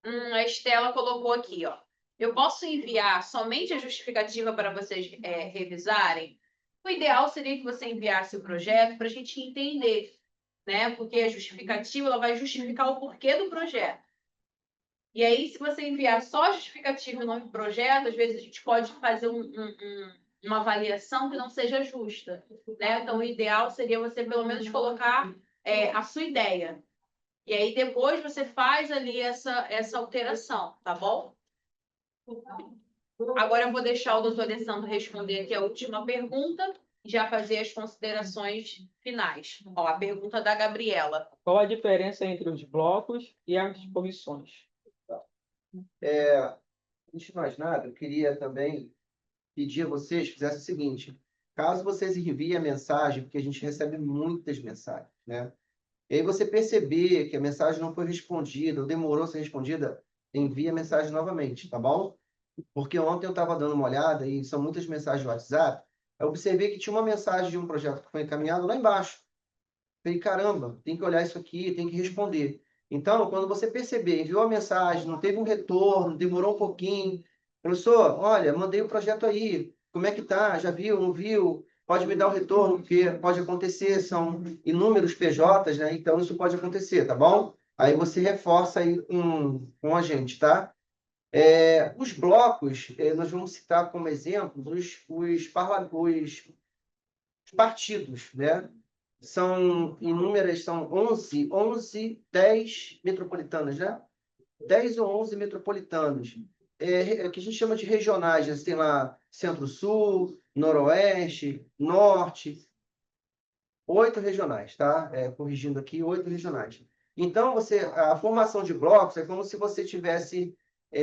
A Estela colocou aqui, ó. Eu posso enviar somente a justificativa para vocês revisarem? O ideal seria que você enviasse o projeto para a gente entender, né? Porque a justificativa ela vai justificar o porquê do projeto. E aí, se você enviar só a justificativa e o nome do projeto, às vezes a gente pode fazer uma avaliação que não seja justa, né? Então, o ideal seria você pelo menos colocar a sua ideia. E aí, depois você faz ali essa alteração, tá bom? Agora eu vou deixar o doutor Alessandro responder aqui a última pergunta e já fazer as considerações finais. Ó, a pergunta da Gabriela. Qual a diferença entre os blocos e as comissões? Antes de mais nada, eu queria também pedir a vocês que fizessem o seguinte: caso vocês enviem a mensagem, porque a gente recebe muitas mensagens, né? E aí você perceber que a mensagem não foi respondida ou demorou a ser respondida, envie a mensagem novamente, tá bom? Porque ontem eu estava dando uma olhada e são muitas mensagens do WhatsApp. Eu observei que tinha uma mensagem de um projeto que foi encaminhado lá embaixo. Falei, caramba, tem que olhar isso aqui, tem que responder. Então, quando você perceber, enviou a mensagem, não teve um retorno, demorou um pouquinho, professor, olha, mandei o projeto aí, como é que tá? Já viu, não viu? Pode me dar o retorno, porque pode acontecer, são inúmeros PJs, né? Então, isso pode acontecer, tá bom? Aí você reforça aí com a gente, tá? Os blocos, nós vamos citar como exemplo os partidos, né? São inúmeras, são 10 metropolitanas, né? 10 ou 11 metropolitanos, que a gente chama de regionais, né? Você tem lá Centro-Sul, Noroeste, Norte, 8 regionais, tá? Corrigindo aqui, 8 regionais. Então, a formação de blocos é como se você tivesse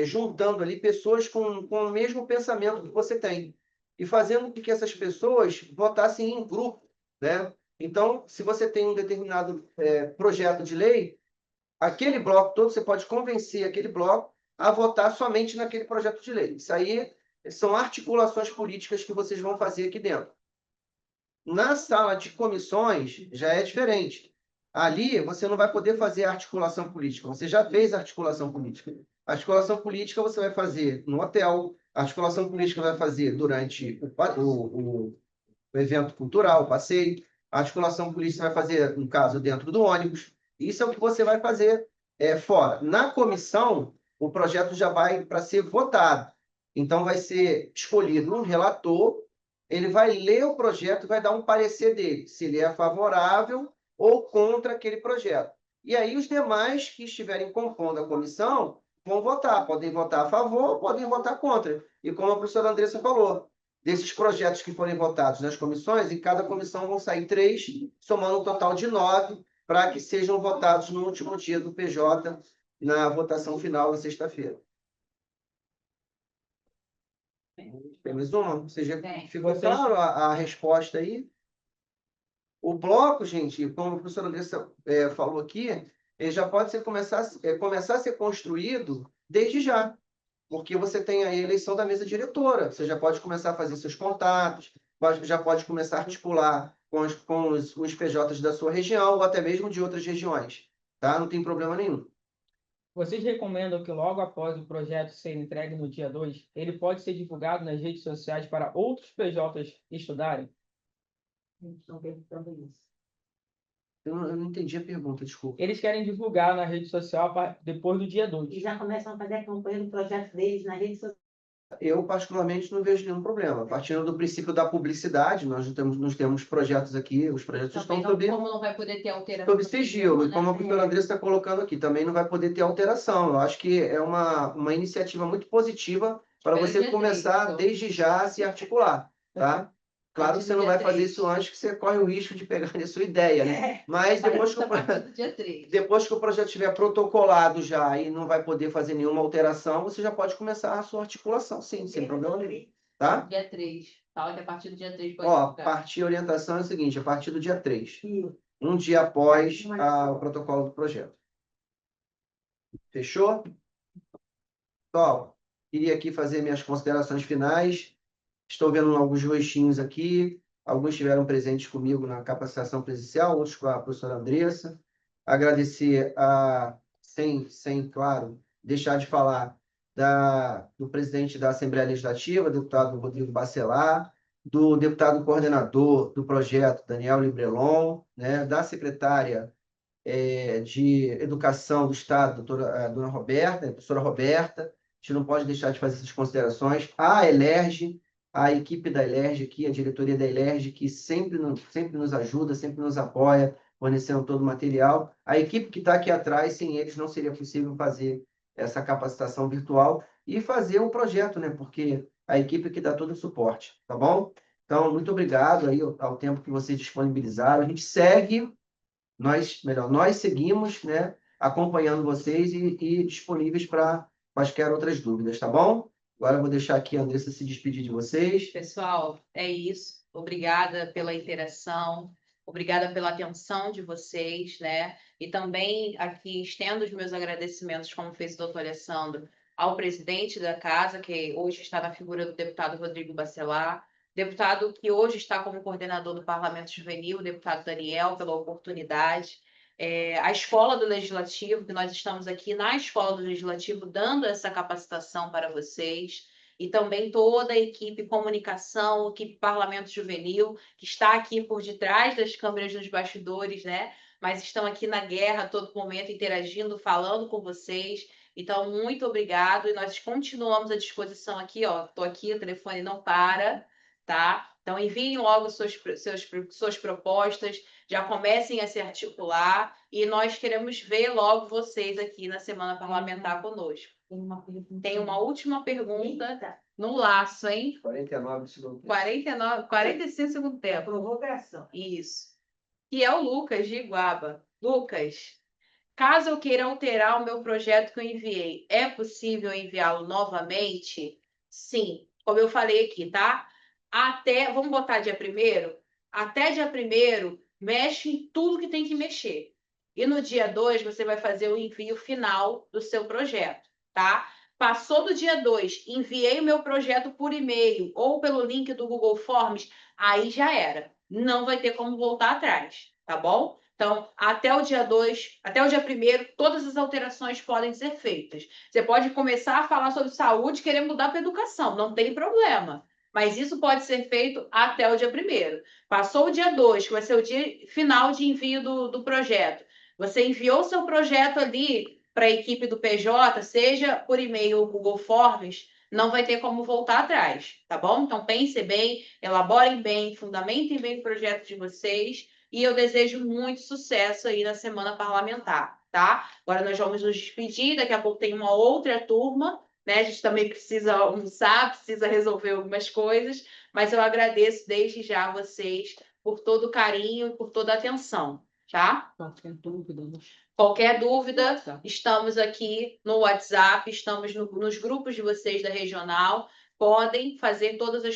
juntando ali pessoas com o mesmo pensamento que você tem e fazendo com que essas pessoas votassem em grupo, né? Então, se você tem um determinado projeto de lei, aquele bloco todo, você pode convencer aquele bloco a votar somente naquele projeto de lei. Isso aí são articulações políticas que vocês vão fazer aqui dentro. Na sala de comissões, já é diferente. Ali, você não vai poder fazer articulação política. Você já fez articulação política. A articulação política você vai fazer no hotel, a articulação política vai fazer durante o evento cultural, o passeio, a articulação política vai fazer, no caso, dentro do ônibus. Isso é o que você vai fazer fora. Na comissão, o projeto já vai para ser votado. Então, vai ser escolhido um relator, ele vai ler o projeto e vai dar um parecer dele, se ele é favorável ou contra aquele projeto. E aí, os demais que estiverem compondo a comissão vão votar. Podem votar a favor, podem votar contra. E como a professora Andressa falou, desses projetos que forem votados nas comissões, em cada comissão vão sair 3, somando um total de 9, para que sejam votados no último dia do PJ, na votação final, na sexta-feira. Tem mais uma? Você já ficou claro a resposta aí? O bloco, gente, como a professora Andressa falou aqui, ele já pode começar a ser construído desde já. Porque você tem a eleição da mesa diretora, você já pode começar a fazer seus contatos, já pode começar a articular com os PJs da sua região ou até mesmo de outras regiões, tá? Não tem problema nenhum. Vocês recomendam que logo após o projeto ser entregue no dia 2, ele pode ser divulgado nas redes sociais para outros PJs estudarem? Estão perguntando isso. Eu não entendi a pergunta, desculpa. Eles querem divulgar na rede social depois do dia 2. E já começam a fazer a campanha do projeto deles na rede social. Eu, particularmente, não vejo nenhum problema. Partindo do princípio da publicidade, nós temos projetos aqui, os projetos estão Também como não vai poder ter alteração sob sigilo, nenhuma, e como a né? professora Andressa está colocando aqui, também não vai poder ter alteração. Eu acho que é uma iniciativa muito positiva para Espero você dia começar 3, então. desde já a se articular, tá? Claro que Partir você do não dia vai fazer 3. isso antes, que você corre o risco de pegar a sua ideia, né? Mas depois que A partir do dia 3. depois que o projeto estiver protocolado já e não vai poder fazer nenhuma alteração, você já pode começar a sua articulação, sim, sem problema nenhum, tá? Dia 3. Fala que a partir do dia 3 pode Ó, divulgar. a orientação é o seguinte, a partir do dia 3, um dia após o protocolo do projeto. Fechou? Pessoal, queria aqui fazer minhas considerações finais. Estou vendo alguns rostinhos aqui. Alguns estiveram presentes comigo na capacitação presencial, outros com a professora Andressa. Agradecer claro, deixar de falar do presidente da Assembleia Legislativa, deputado Rodrigo Bacelar, do deputado coordenador do projeto, Daniel Librelon, né, da secretária de Educação do Estado, dona Roberta, a professora Roberta. A gente não pode deixar de fazer essas considerações. A Elerj, a equipe da Elerj aqui, a diretoria da Elerj, que sempre nos ajuda, sempre nos apoia, fornecendo todo o material. A equipe que está aqui atrás, sem eles não seria possível fazer essa capacitação virtual e fazer um projeto, né? Porque a equipe que dá todo o suporte, tá bom? Então, muito obrigado aí ao tempo que vocês disponibilizaram. A gente segue, nós seguimos, né, acompanhando vocês e disponíveis para quaisquer outras dúvidas, tá bom? Agora eu vou deixar aqui a Andressa se despedir de vocês. Pessoal, é isso. Obrigada pela interação, obrigada pela atenção de vocês, né? E também aqui estendo os meus agradecimentos, como fez o doutor Alessandro, ao presidente da casa, que hoje está na figura do deputado Rodrigo Bacelar, deputado que hoje está como coordenador do Parlamento Juvenil, o deputado Daniel, pela oportunidade. A Escola do Legislativo, que nós estamos aqui na Escola do Legislativo dando essa capacitação para vocês, e também toda a equipe comunicação, equipe Parlamento Juvenil, que está aqui por detrás das câmeras nos bastidores, né? Mas estão aqui na guerra a todo momento, interagindo, falando com vocês. Então, muito obrigado. E nós continuamos à disposição aqui, ó. Estou aqui, o telefone não para, tá? Então, enviem logo suas propostas, já comecem a se articular e nós queremos ver logo vocês aqui na Semana Parlamentar conosco. Tem uma última pergunta no laço, hein? 49 segundos. 45 segundo tempo. Prorrogação. Isso. Que é o Lucas de Iguaba. Lucas, caso eu queira alterar o meu projeto que eu enviei, é possível enviá-lo novamente? Sim, como eu falei aqui, tá? Vamos botar dia 1º? Até dia 1º, mexe em tudo que tem que mexer. E no dia 2, você vai fazer o envio final do seu projeto, tá? Passou do dia 2, enviei o meu projeto por e-mail ou pelo link do Google Forms, aí já era. Não vai ter como voltar atrás, tá bom? Então, até o dia 2, até o dia 1º, todas as alterações podem ser feitas. Você pode começar a falar sobre saúde, querer mudar para educação, não tem problema. Mas isso pode ser feito até o dia 1º. Passou o dia 2, que vai ser o dia final de envio do projeto. Você enviou seu projeto ali para a equipe do PJ, seja por e-mail ou Google Forms, não vai ter como voltar atrás, tá bom? Então, pensem bem, elaborem bem, fundamentem bem o projeto de vocês e eu desejo muito sucesso aí na Semana Parlamentar, tá? Agora nós vamos nos despedir, daqui a pouco tem uma outra turma, né? A gente também precisa almoçar, precisa resolver algumas coisas, mas eu agradeço desde já a vocês por todo o carinho e por toda a atenção, tá? Qualquer dúvida, né? Qualquer dúvida, Tá. estamos aqui no WhatsApp, estamos nos grupos de vocês da regional, podem fazer todas as